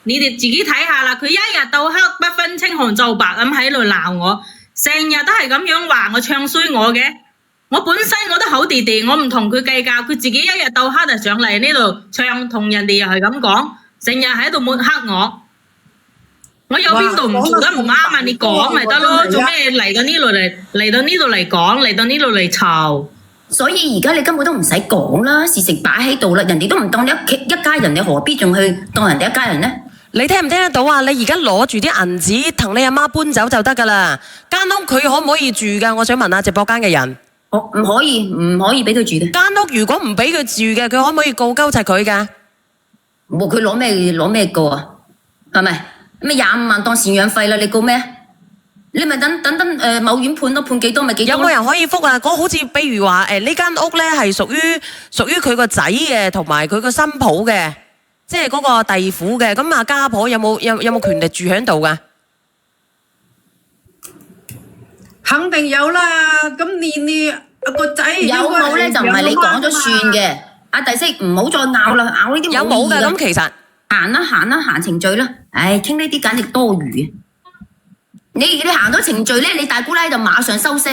你哋自己睇下啦，佢一日到黑不分青紅皂白咁喺度鬧我，成日都係咁樣話我唱衰我嘅。我本身我都好地地，我唔同佢計較，佢自己一日到黑就上嚟呢度唱，同人哋又係咁講，成日喺度抹黑我。我有邊度唔做得唔啱啊？你講咪得咯，做咩嚟到呢度嚟講，嚟到呢度嚟嘈？所以而家你根本都唔使講啦，事情擺喺度啦，人哋都唔當你一家人，你何必仲去當人哋一家人呢？你聽唔聽得到啊？你而家攞住啲銀紙同你阿媽搬走就得噶啦。間屋佢可唔可以住噶？我想問下直播間嘅人。唔可以俾佢住嘅。間屋如果唔俾佢住嘅，佢可唔可以告鳩柒佢噶？冇，佢攞咩告啊？係咪？咩25萬當贍養費啦？你告咩？你咪等某院判咯，判幾多咪幾多。有冇人可以覆啊？嗰好似比如話呢間屋咧係屬於佢個仔嘅，同埋佢個新抱嘅，即係嗰個弟婦嘅。咁啊家婆有冇權力住喺度噶？肯定有啦。咁你個仔有冇咧就唔係你講咗算嘅。阿弟媳唔好再拗啦，拗呢啲有冇噶？咁其實。行程序啦，唉，傾呢啲簡直多餘啊！你行咗程序咧，你大姑奶就馬上收聲，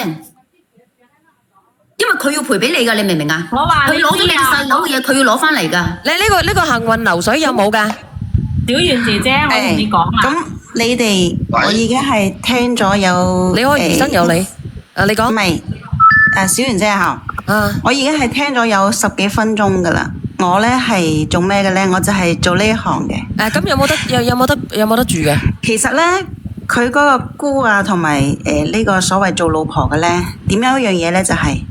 因為佢要賠俾你噶，你明唔明啊？我話佢攞咗你細佬嘅嘢，佢要攞翻嚟噶。你呢個幸運流水有冇噶？小圓姐姐，我同你講啊。咁你哋，我已經係聽咗有，你可以疑心有你，你講。唔係，小圓姐嚇，我已經係聽咗有10幾分鐘噶啦。我咧係做咩嘅咧？我就係做呢一行嘅。咁有冇得住嘅？其實咧，佢嗰個姑啊，同埋呢個所謂做老婆嘅咧，點樣一樣嘢咧？就係、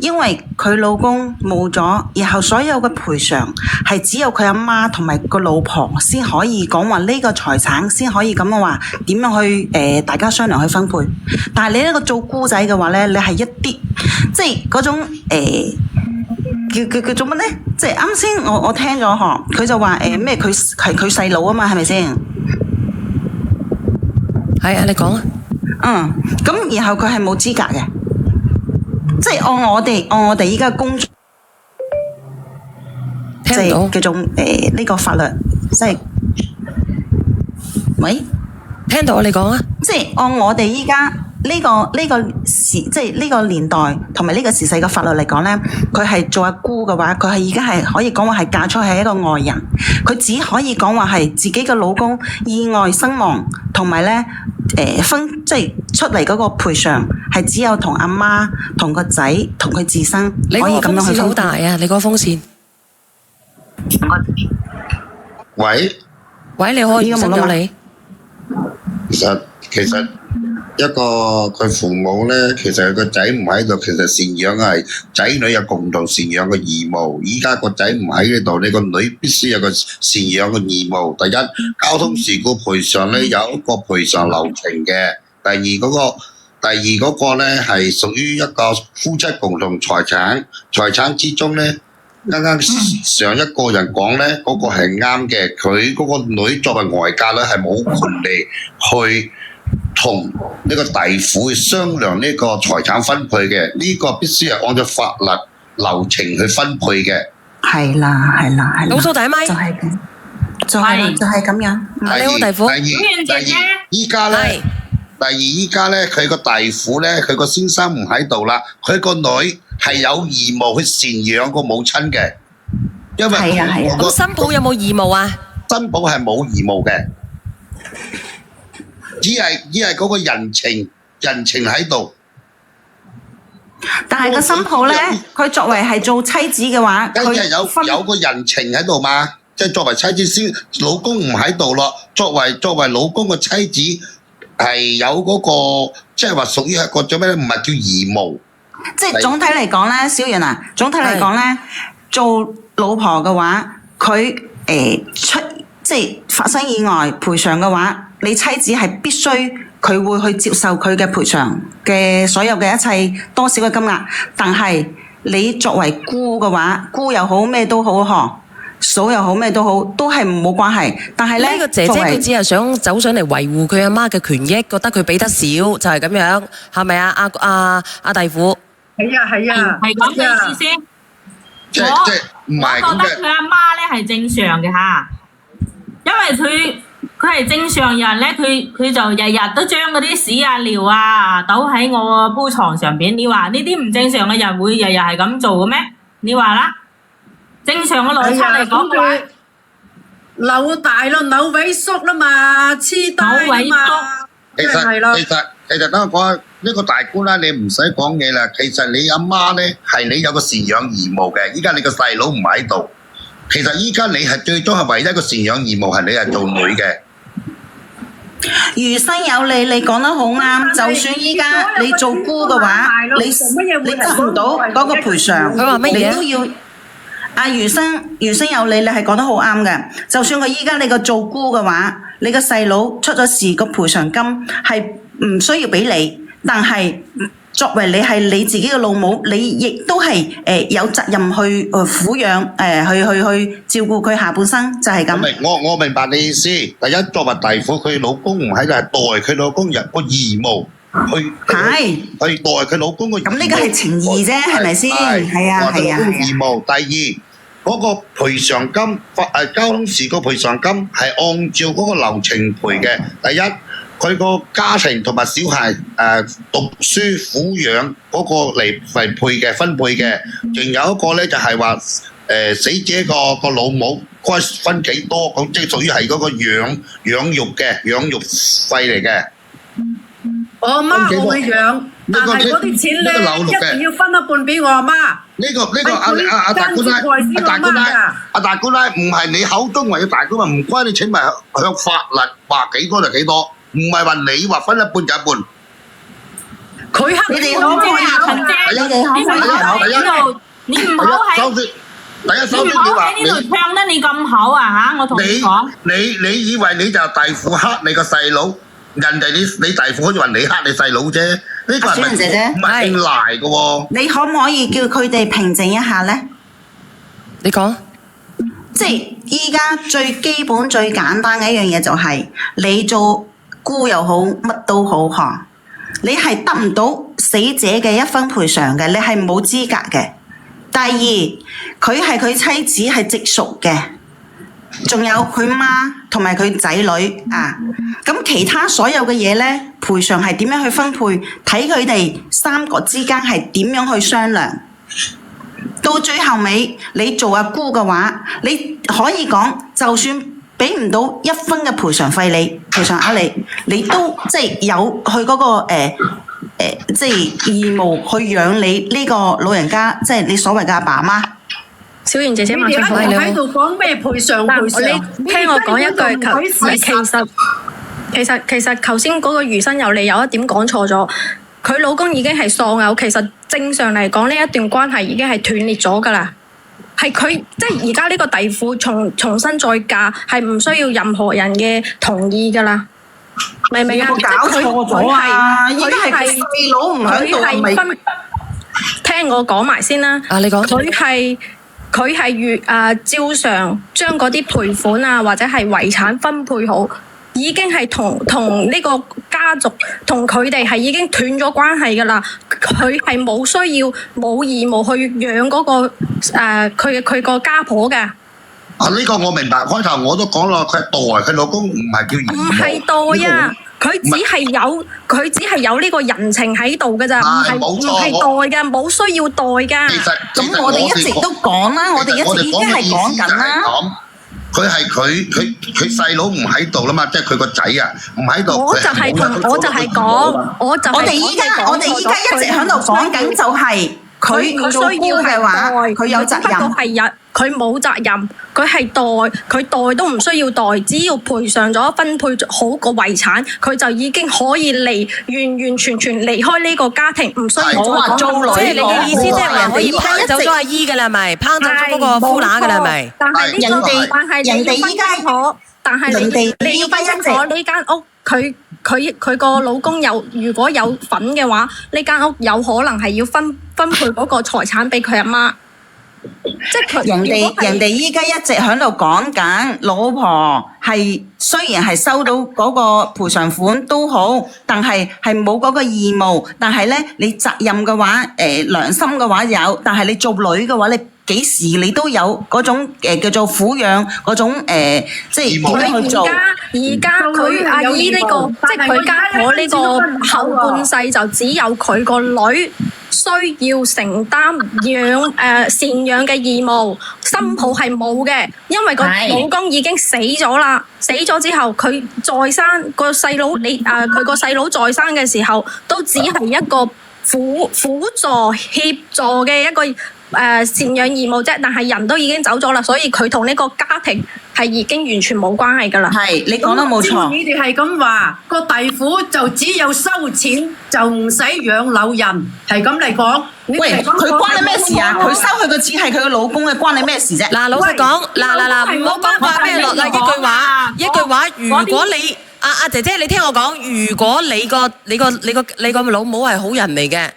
因為佢老公冇咗，然後所有嘅賠償係只有佢阿媽同埋個老婆先可以講話呢個財產先可以咁樣話點樣去大家商量去分配。但係你呢個做姑仔嘅話咧，你係一啲即係嗰種叫做乜咧？即係啱先我聽咗嗬，佢就話咩？佢係佢細佬啊嘛，係咪先？係啊，你講啊。咁然後佢係冇資格嘅，即係按我哋依家工作，即係叫做呢個法律，即係喂，聽到你講啊。即係按我哋依家。呢個時即係呢個年代同埋呢個時勢嘅法律嚟講咧，佢係做阿姑嘅話，佢係而家係可以講話係嫁出係一個外人，佢只可以講話係自己嘅老公意外身亡，同埋咧即係出嚟嗰個賠償係只有同阿媽、同個仔、同佢自身可以咁樣去分。你個風扇好大啊！你個風扇。喂，你可以聽到你。其實。一個佢父母咧，其實佢個仔唔喺度，其實贍養係仔女有共同贍養嘅義務。依家個仔唔喺呢度，你個女必須有個贍養嘅義務。第一，交通事故賠償咧有一個賠償流程嘅。第二嗰個咧係屬於一個夫妻共同財產之中咧，啱啱上一個人講咧嗰個係啱嘅。佢嗰個女作為外嫁咧係冇權利去同呢個弟婦去商量呢個財產分配嘅，呢個必須係按照法律流程去分配嘅。係啦。老數大咪就係咁樣。你好，弟婦。第二，依家咧，佢個弟婦咧，佢個先生唔喺度啦，佢個女係有義務去贍養個母親嘅。因為咁新抱有冇義務啊？新抱係冇義務嘅，只係嗰個人情喺度。但係個新抱咧，佢作為係做妻子嘅話，梗係有個人情喺度嘛，即係作為妻子先，老公唔喺度咯。作為老公嘅妻子係有嗰個，即係話屬於一個做咩咧？唔係叫義務。即係總體嚟講咧，小袁啊，總體嚟講咧，做老婆嘅話，佢即係發生意外賠償嘅話，你妻子係必須佢會去接受佢嘅賠償嘅所有嘅一切多少嘅金額，但係你作為姑嘅話，姑又好咩都好嗬，嫂又好咩都好，都係冇關係。但係咧，呢個姐姐佢只係想走上嚟維護佢阿媽嘅權益，覺得佢俾得少，就係咁樣，係咪啊？阿弟婦。係啊，係咁嘅意思先。即係唔係咁嘅。我覺得佢阿媽咧係正常嘅嚇，因為佢係正常人咧，佢就日日都將嗰啲屎啊尿啊倒喺我個鋪床上邊。你話呢啲唔正常嘅人會日日係咁做嘅咩？你話啦，正常嘅邏輯嚟講嘅話，扭大咯，扭萎縮啦嘛，黐低嘛。其實等我講呢個大官啦，你唔使講嘢啦。其實你阿媽咧係你有個贍養義務嘅，依家你個細佬唔喺度。其實依家你係最終係唯一一個贍養義務係你係做女嘅。餘生有你，你講得好啱。就算依家你做姑嘅話，你得唔到嗰個賠償，佢話乜嘢？你都要。阿餘生有你，你係講得好啱嘅。就算佢依家你個做姑嘅話，你個細佬出咗事，個賠償金係唔需要俾你，但係作為你係你自己嘅老母，你亦都係有責任去撫養去照顧佢下半生，就係咁。我明白你意思。第一，作為弟婦，佢老公唔喺度，係代佢老公有個義務去代佢老公嘅義務。咁呢個係情義啫，係咪先？係啊。義務。第二，嗰個賠償金交通事故賠償金係按照嗰個流程賠嘅。第一，佢個家庭同埋小孩讀書撫養嗰個嚟配嘅分配嘅，仲有一個咧就係話死者個老母該分幾多，咁即係屬於係嗰個養育費嚟嘅。我阿媽我會養，但係嗰啲錢咧一定要分一半俾我阿媽。呢個阿大姑奶唔係你口中話嘅大姑奶，唔關你請埋向法律話幾多就幾多。唔係話你話分一半就一半，佢黑你可唔可以啊？你唔好喺呢度唱得你咁好啊嚇！我同你講，你以為你就弟婦黑你個細佬，人哋你弟婦好似話你黑你細佬啫，呢個係咪唔係姓賴嘅喎？你可唔可以叫佢哋平靜一下咧？你講。即係依家最基本最簡單嘅一樣嘢就係你做姑又好，乜都好嗬，你係得唔到死者嘅一分賠償嘅，你係冇資格嘅。第二，佢係佢妻子係直屬嘅，仲有佢媽同埋佢仔女啊。咁其他所有嘅嘢咧，賠償係點樣去分配，睇佢哋三個之間係點樣去商量。到最後尾，你做阿姑嘅話，你可以講，就算俾唔到一分嘅賠償費你賠償額你都即係有去嗰個即係義務去養你呢個老人家，即係你所謂嘅阿爸媽。小圓姐姐，你哋喺度講咩賠償？你聽我講一句，其實頭先嗰個餘生有你有一點講錯咗。佢老公已經係喪偶，其實正常嚟講呢一段關係已經係斷裂咗㗎啦。係佢即係而家呢個弟婦重新再嫁，係唔需要任何人嘅同意㗎啦。明唔明啊？有冇搞錯咗啊？依家係細佬唔喺度，咪聽我講埋先啦。啊，你講。佢係照常將嗰啲賠款啊，或者係遺產分配好。已經係同呢個家族同佢哋係已經斷咗關係㗎啦，佢係冇需要冇義務去養嗰個佢個家婆嘅，啊，呢個我明白，開頭我都講咯，佢係代，佢老公唔係叫義務。唔係代啊，佢只係有呢個人情喺度㗎咋，唔係代㗎，冇需要代㗎。咁我哋一直都講啦，我哋一直已經係講緊啦。佢係佢細佬唔喺度啦嘛，即係佢個仔啊唔喺度。我就係講，我哋依家一直喺度講緊就係佢做姑嘅話，佢有責任。不過係佢冇責任，佢係佢代都唔需要代，只要賠償咗分配好個遺產，佢就已經可以完完全全離開呢個家庭，唔需要再講。即係你嘅意思，即係人可以拋走咗阿姨㗎啦，係咪？拋走咗嗰個夫乸㗎啦，係咪？但係你要分清楚，但係你要分清楚呢間屋，佢個老公如果有份嘅話，呢間屋有可能係要分配嗰個財產俾佢阿媽。即係人哋依家一直喺度講緊，老婆係雖然係收到嗰個賠償款都好，但係冇嗰個義務。但係咧，你責任嘅話，良心嘅話有，但係你做女嘅話，你幾時你都有嗰種叫做撫養嗰種即係點樣去做？而家佢阿姨呢個，即係佢家婆呢個後半世就只有佢個女需要承擔贍養嘅義務，新抱係冇嘅，因為個老公已經死咗啦。死咗之後，佢再生個細佬，佢個細佬再生嘅時候，都只係一個輔助協助嘅一個贍養義務啫。但係人都已經走咗啦，所以佢同呢個家庭係已經完全冇關係㗎啦。係，你講得冇錯。你哋係咁話，個弟婦就只有收錢，就唔使養老人，係咁嚟講。喂，佢關你咩事啊？佢收佢個錢係佢個老公嘅，關你咩事啫？嗱，老實講，嗱，唔好講話咩落啦，一句話，如果你阿姐姐，你聽我講，如果你個老母係好人嚟嘅，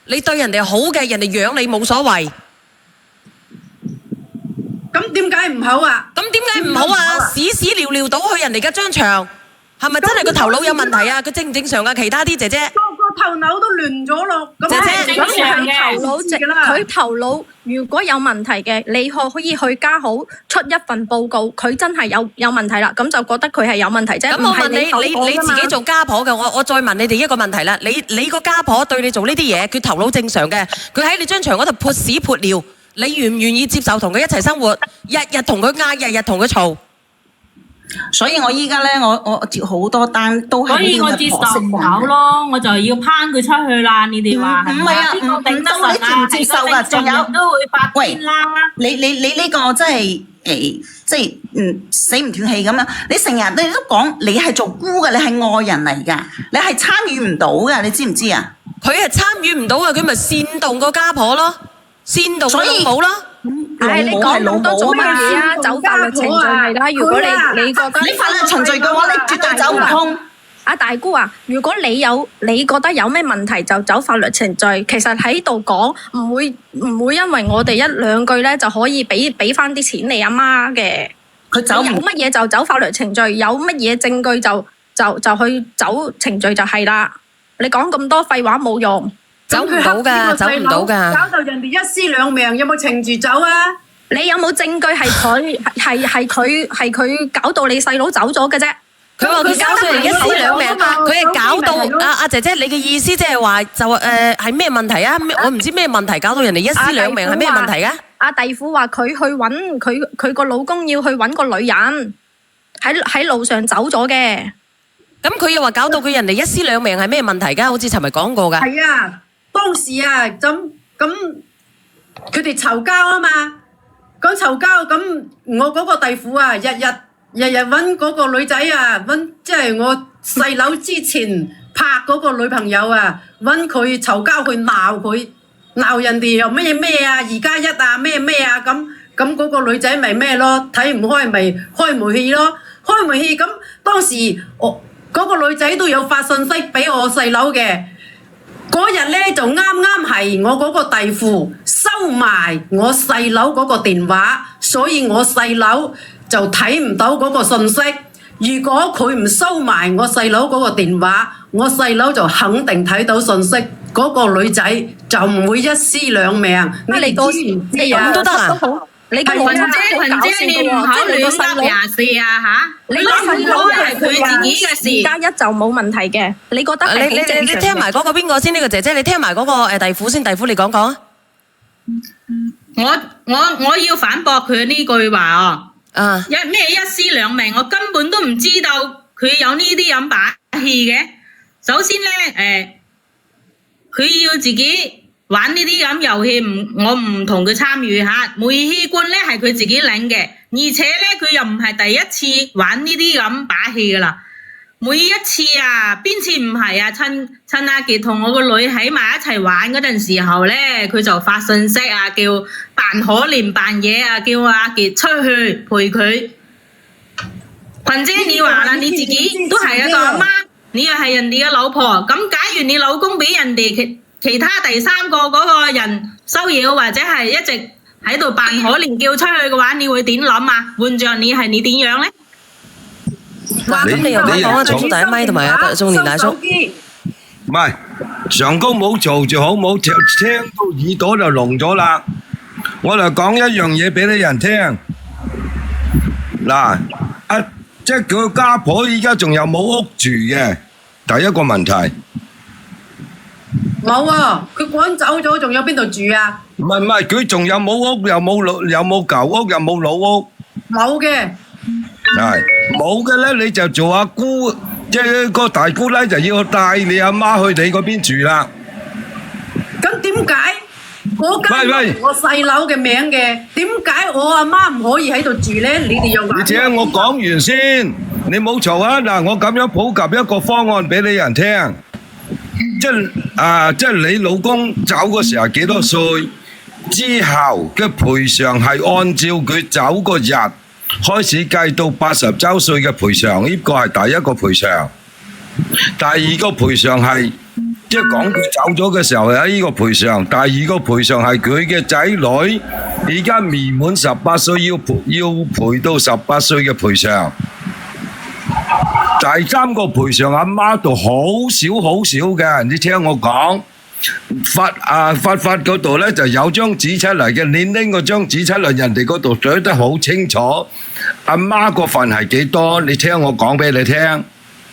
你對人哋好嘅，人哋養你冇所謂。咁點解唔好啊？咁點解唔好啊？屎屎尿尿倒去人哋嘅張牆，係咪真係個頭腦有問題啊？佢正唔正常啊？其他啲姐姐個頭腦都亂咗咯。姐姐，佢頭腦如果有問題嘅，你可以去家好出一份報告，佢真係有問題啦，咁就覺得佢係有問題啫。咁我問你自己做家婆嘅，我再問你哋一個問題啦。你個家婆對你做呢啲嘢，佢頭腦正常嘅，佢喺你張牆嗰度潑屎潑尿。你願唔願意接受同佢一齊生活？日日同佢嗌，日日同佢嘈。所以我依家咧，我接好多單都係呢啲嘅婆媳關係咯，我就要攀佢出去啦。你哋話唔係啊？唔到你接唔接受㗎？仲有都會發癲啦。你呢個真係即係死唔斷氣咁樣。你成日你都講你係做姑嘅，你係外人嚟㗎，你係參與唔到㗎，你知唔知啊？佢係參與唔到啊！佢咪煽動個家婆咯。煽動老母咯，你講咁多做乜嘢啊？走法律程序係啦。如果你覺得你法律程序嘅話，你絕對走唔通。阿大姑啊，如果你覺得有咩問題就走法律程序，其實喺度講唔會因為我哋一兩句咧就可以俾翻啲錢你阿媽嘅。佢走有乜嘢就走法律程序，有乜嘢證據就去走程序就係啦。你講咁多廢話冇用。走唔到㗎，走唔到㗎。搞到人哋一屍兩命，有冇情住走啊？你有冇證據係佢搞到你細佬走咗嘅啫？佢話佢搞到人一屍兩命，佢係搞到阿姐姐，你嘅意思即係話就係咩問題啊？我唔知咩問題搞到人哋一屍兩命係咩問題啊？阿弟婦話佢去揾佢個老公要去揾個女人喺路上走咗嘅。咁佢又話搞到佢人哋一屍兩命係咩問題㗎？好似尋日講過㗎。係啊。當時啊，咁佢哋嘈交啊嘛，講嘈交咁，我嗰個弟婦啊，日日揾嗰個女仔啊，即係我細佬之前拍嗰個女朋友啊，揾佢嘈交，去鬧人哋又咩啊，2+1啊，咩啊咁嗰個女仔咪咩咯，睇唔開咪開煤氣咯，開煤氣咁當時嗰個女仔都有發信息俾我細佬嘅。嗰日咧就啱係我嗰個弟婦收埋我細佬嗰個電話，所以我細佬就睇唔到嗰個信息。如果佢唔收埋我細佬嗰個電話，我細佬就肯定睇到信息，嗰個女仔就唔會一屍兩命。你知唔知啊？咁都得啊？你個老公群姐，你唔好亂噏廿四啊嚇！你個細佬係佢自己嘅事，加一就冇問題嘅。你覺得係好正常嘅？你聽埋嗰個邊個先？呢個姐姐，你聽埋嗰個弟婦先。弟婦你講講。我要反駁佢呢句話哦。一屍兩命，我根本都唔知道佢有呢啲咁把戲嘅。首先咧，佢要自己玩呢啲咁遊戲，我唔同佢參與嚇。煤氣罐咧係佢自己領嘅，而且咧佢又唔係第一次玩呢啲咁把戲噶啦。每一次啊，邊次唔係啊？趁阿傑同我個女喺埋一齊玩嗰陣時候咧，佢就發信息啊，叫扮可憐扮嘢啊，叫阿傑出去陪佢。群姐，你話啦，你自己都係一個阿媽，你又係人哋嘅老婆，咁假如你老公俾人哋其他第三個嗰個人騷擾，或者係一直喺度扮可憐叫出去嘅話，你會點諗啊？換着你係你點樣咧？哇！咁你又講啊，中第一咪同埋啊，中年大叔。唔係上高冇嘈就好，冇聽到耳朵就聾咗啦。我就講一樣嘢俾你人聽。嗱，即係佢個家婆依家仲有冇屋住嘅？第一個問題。冇啊，佢趕走咗，仲有邊度住啊？唔係，佢仲有冇屋？有冇舊屋？有冇老屋？冇嘅。係冇嘅咧，你就做阿姑，即係個大姑咧，就要帶你阿媽去你嗰邊住啦。咁點解嗰間我細佬嘅名嘅？點解我阿媽唔可以喺度住咧？你哋又話？你請我講完先，你冇嘈啊！嗱，我咁樣普及一個方案俾你人聽，即係你老公走嗰時候幾多歲？之後嘅賠償係按照佢走嗰日開始計到80周歲嘅賠償，呢個係第一個賠償。第二個賠償係即係講佢走咗嘅時候係呢個賠償。第二個賠償係佢嘅仔女而家未滿18歲要賠到18歲嘅賠償。第三個賠償阿媽度好少嘅，你聽我講。法嗰度咧就有張紙出嚟嘅，你拎嗰張紙出嚟，人哋嗰度寫得好清楚。阿媽個份係幾多？你聽我講俾你聽，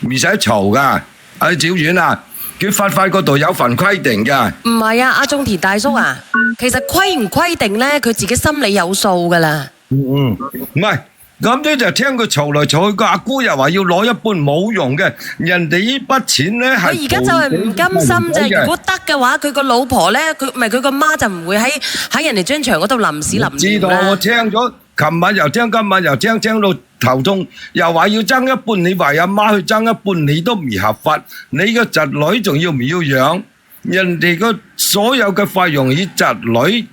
唔使嘈噶。阿趙遠啊，佢法嗰度有份規定嘅。唔係啊，阿種田大叔啊，其實規唔規定咧，佢自己心裏有數噶啦。唔係。咁咧就聽佢嘈嚟嘈去，個阿姑又話要攞一半冇用嘅，人哋呢筆錢咧係佢而家就係唔甘心啫。如果得嘅話，佢個老婆咧，佢個媽就唔會喺人哋張牆嗰度淋屎淋尿。知道我聽咗，琴晚又聽，今晚又聽，聽到頭痛，又話要爭一半，你話阿媽去爭一半，你都唔合法，你個侄女仲要唔要養？人哋個所有嘅費用以侄女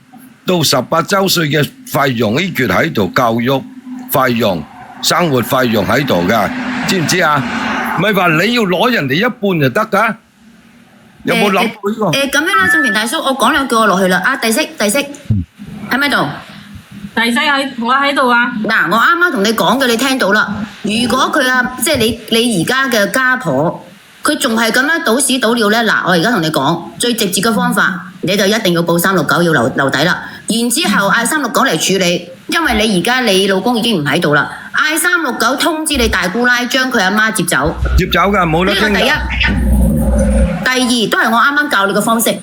到18周歲嘅費用呢橛喺度，教育費用、生活費用喺度噶，知唔知啊？唔係話你要攞人哋一半就得噶？有冇諗過呢個？咁樣啦，種田大叔，我講兩句我落去啦。啊，第息喺咪度？第息我喺度啊。嗱，我啱啱同你講嘅，你聽到啦。如果佢即係你而家嘅家婆，佢仲係咁樣倒屎倒尿咧，嗱，我而家同你講最直接嘅方法，你就一定要報369要留底啦。然之後嗌369嚟處理。因為你而家你老公已經唔喺度啦，嗌369通知你大姑奶將佢阿媽接走。接走㗎，冇得傾。呢個第一，第二都係我啱啱教你嘅方式，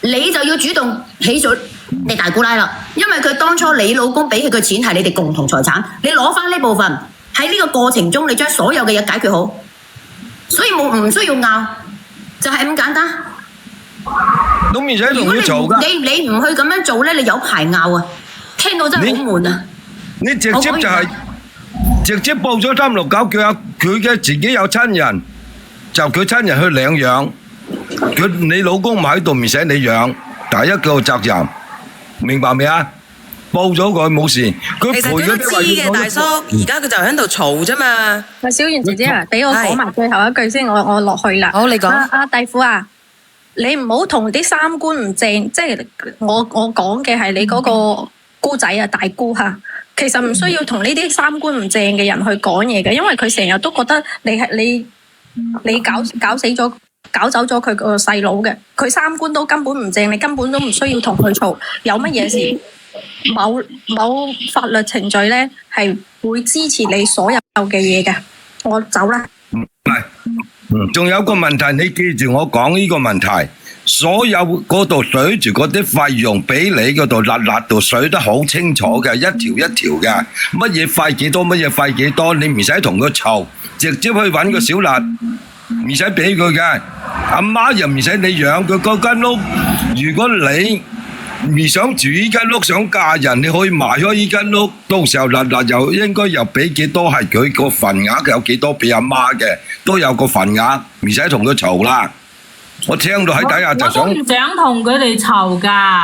你就要主動起訴你大姑奶啦。因為佢當初你老公俾佢嘅錢係你哋共同財產，你攞翻呢部分喺呢個過程中，你將所有嘅嘢解決好，所以唔需要拗，就係咁簡單。都唔使同佢嘈㗎。你唔去咁樣做咧，你有排拗啊！聽到真係好悶啊！你直接就係直接報咗369，叫佢嘅自己有親人，就佢親人去領養。你老公唔喺度，唔使你養，第一個責任，明白未啊？報咗佢冇事，佢賠咗啲知嘅大叔，而家佢就喺度嘈啫嘛。喂，小圓姐姐啊，俾我講埋最後一句先，我落去啦。好，你講。阿弟婦啊，你唔好同啲三觀唔正，即係我講嘅係你嗰個姑仔啊，大姑嚇，其實唔需要同呢啲三觀唔正嘅人去講嘢嘅，因為佢成日都覺得你搞走咗佢個細佬嘅，佢三觀都根本唔正，你根本都唔需要同佢嘈。有乜嘢事某法律程序咧係會支持你所有嘅嘢嘅。我走啦。唔係，仲有個問題，你記住我講呢個問題。所有嗰度寫住嗰啲費用俾你嗰度，辣度寫得好清楚嘅，一條一條嘅，乜嘢費幾多，乜嘢費幾多，你唔使同佢嘈，直接去揾個小辣，唔使俾佢嘅。阿媽又唔使你養佢嗰間屋，如果你唔想住呢間屋，想嫁人，你可以賣開呢間屋，到時候辣又應該又俾幾多係佢個份額，有幾多俾阿媽嘅，都有個份額，唔使同佢嘈啦。我聽到喺底下就想，我都唔想同佢哋嘈噶。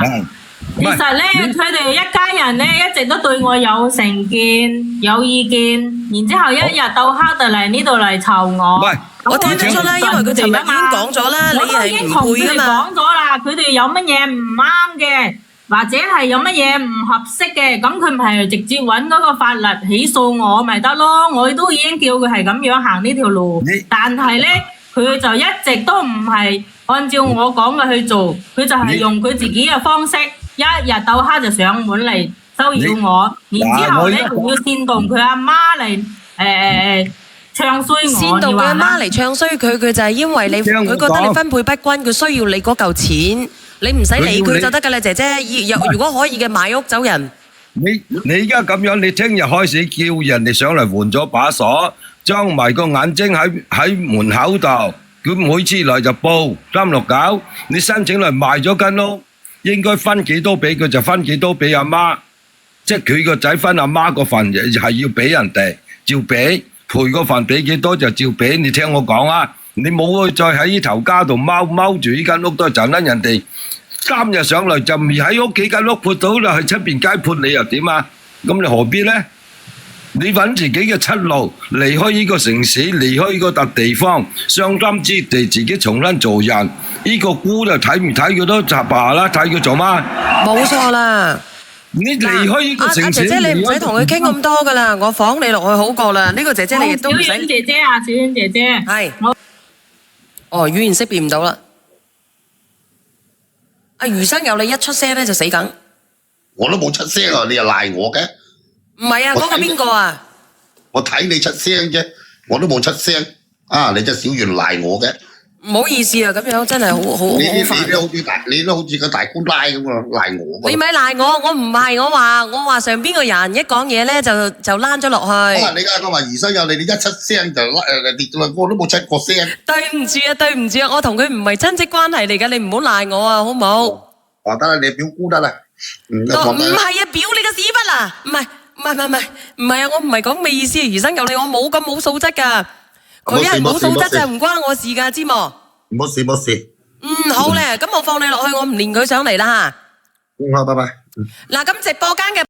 其實咧，佢哋一家人咧一直都對我有成見、有意見，然之後一日到黑就嚟呢度嚟嘈我。喂，我聽得出啦，因為佢尋日已經講咗啦，你係唔配噶嘛。講咗啦，佢哋有乜嘢唔啱嘅，或者係有乜嘢唔合適嘅，咁佢咪直接揾嗰個法律起訴我咪得咯。我都已經叫佢係咁樣行呢條路，但係咧。佢就一直都唔係按照我講嘅去做，佢就係用佢自己嘅方式，一日到黑就上門嚟騷擾我，然之後咧仲要煽動佢阿媽嚟唱衰我。煽動佢阿媽嚟唱衰佢，佢就係因為你佢覺得你分配不均，佢需要你嗰嚿錢，你唔使理佢就得㗎啦，姐姐。如果可以嘅賣屋走人。你而家咁樣，你聽日開始叫人哋上嚟換咗把鎖。裝埋個眼睛喺門口度，佢每次嚟就報369，你申請嚟賣咗間屋，應該分幾多俾佢就分幾多俾阿媽，即係佢個仔分阿媽個份係要俾人哋，照俾賠個份俾幾多就照俾。你聽我講啊，你冇去再喺呢頭家度踎住呢間屋，都係賺得人哋3日上嚟就唔喺屋企間屋潑到啦，去出邊街潑你又點啊？咁你何必呢？你揾自己嘅出路，離開呢個城市，離開呢個笪地方，傷心之地，自己重新做人。呢個姑就睇唔睇佢都雜罷啦，睇佢做乜？冇錯啦。你離開呢個城市，姐姐你唔使同佢傾咁多噶啦，我放你落去好過啦。呢個姐姐你亦都唔使。小婉姐姐啊，小婉姐姐。係。哦，語言識別唔到啦。阿余生有你一出聲咧就死梗。我都冇出聲啊，你又賴我嘅？唔係啊，嗰個邊個啊？我睇你出聲啫，我都冇出聲。啊，你隻小袁賴我嘅。唔好意思啊，咁樣真係好煩。你都好似個大姑奶咁啊，賴我。你咪賴我，我唔係，我話上邊個人一講嘢咧就躝咗落去。你而家講話餘生有你，你一出聲就跌咗啦，我都冇出過聲。對唔住啊，我同佢唔係親戚關係嚟㗎，你唔好賴我啊，好唔好？得啦，你表姑得啦。唔係啊，表你個屎忽啊！唔係啊，我唔係講咩意思啊，餘生有你，我冇咁冇素質㗎。佢係冇素質就唔關我事㗎，知冇？冇事。好咧，咁我放你落去，我唔連佢上嚟啦嚇。好，拜拜。嗱，咁直播間嘅。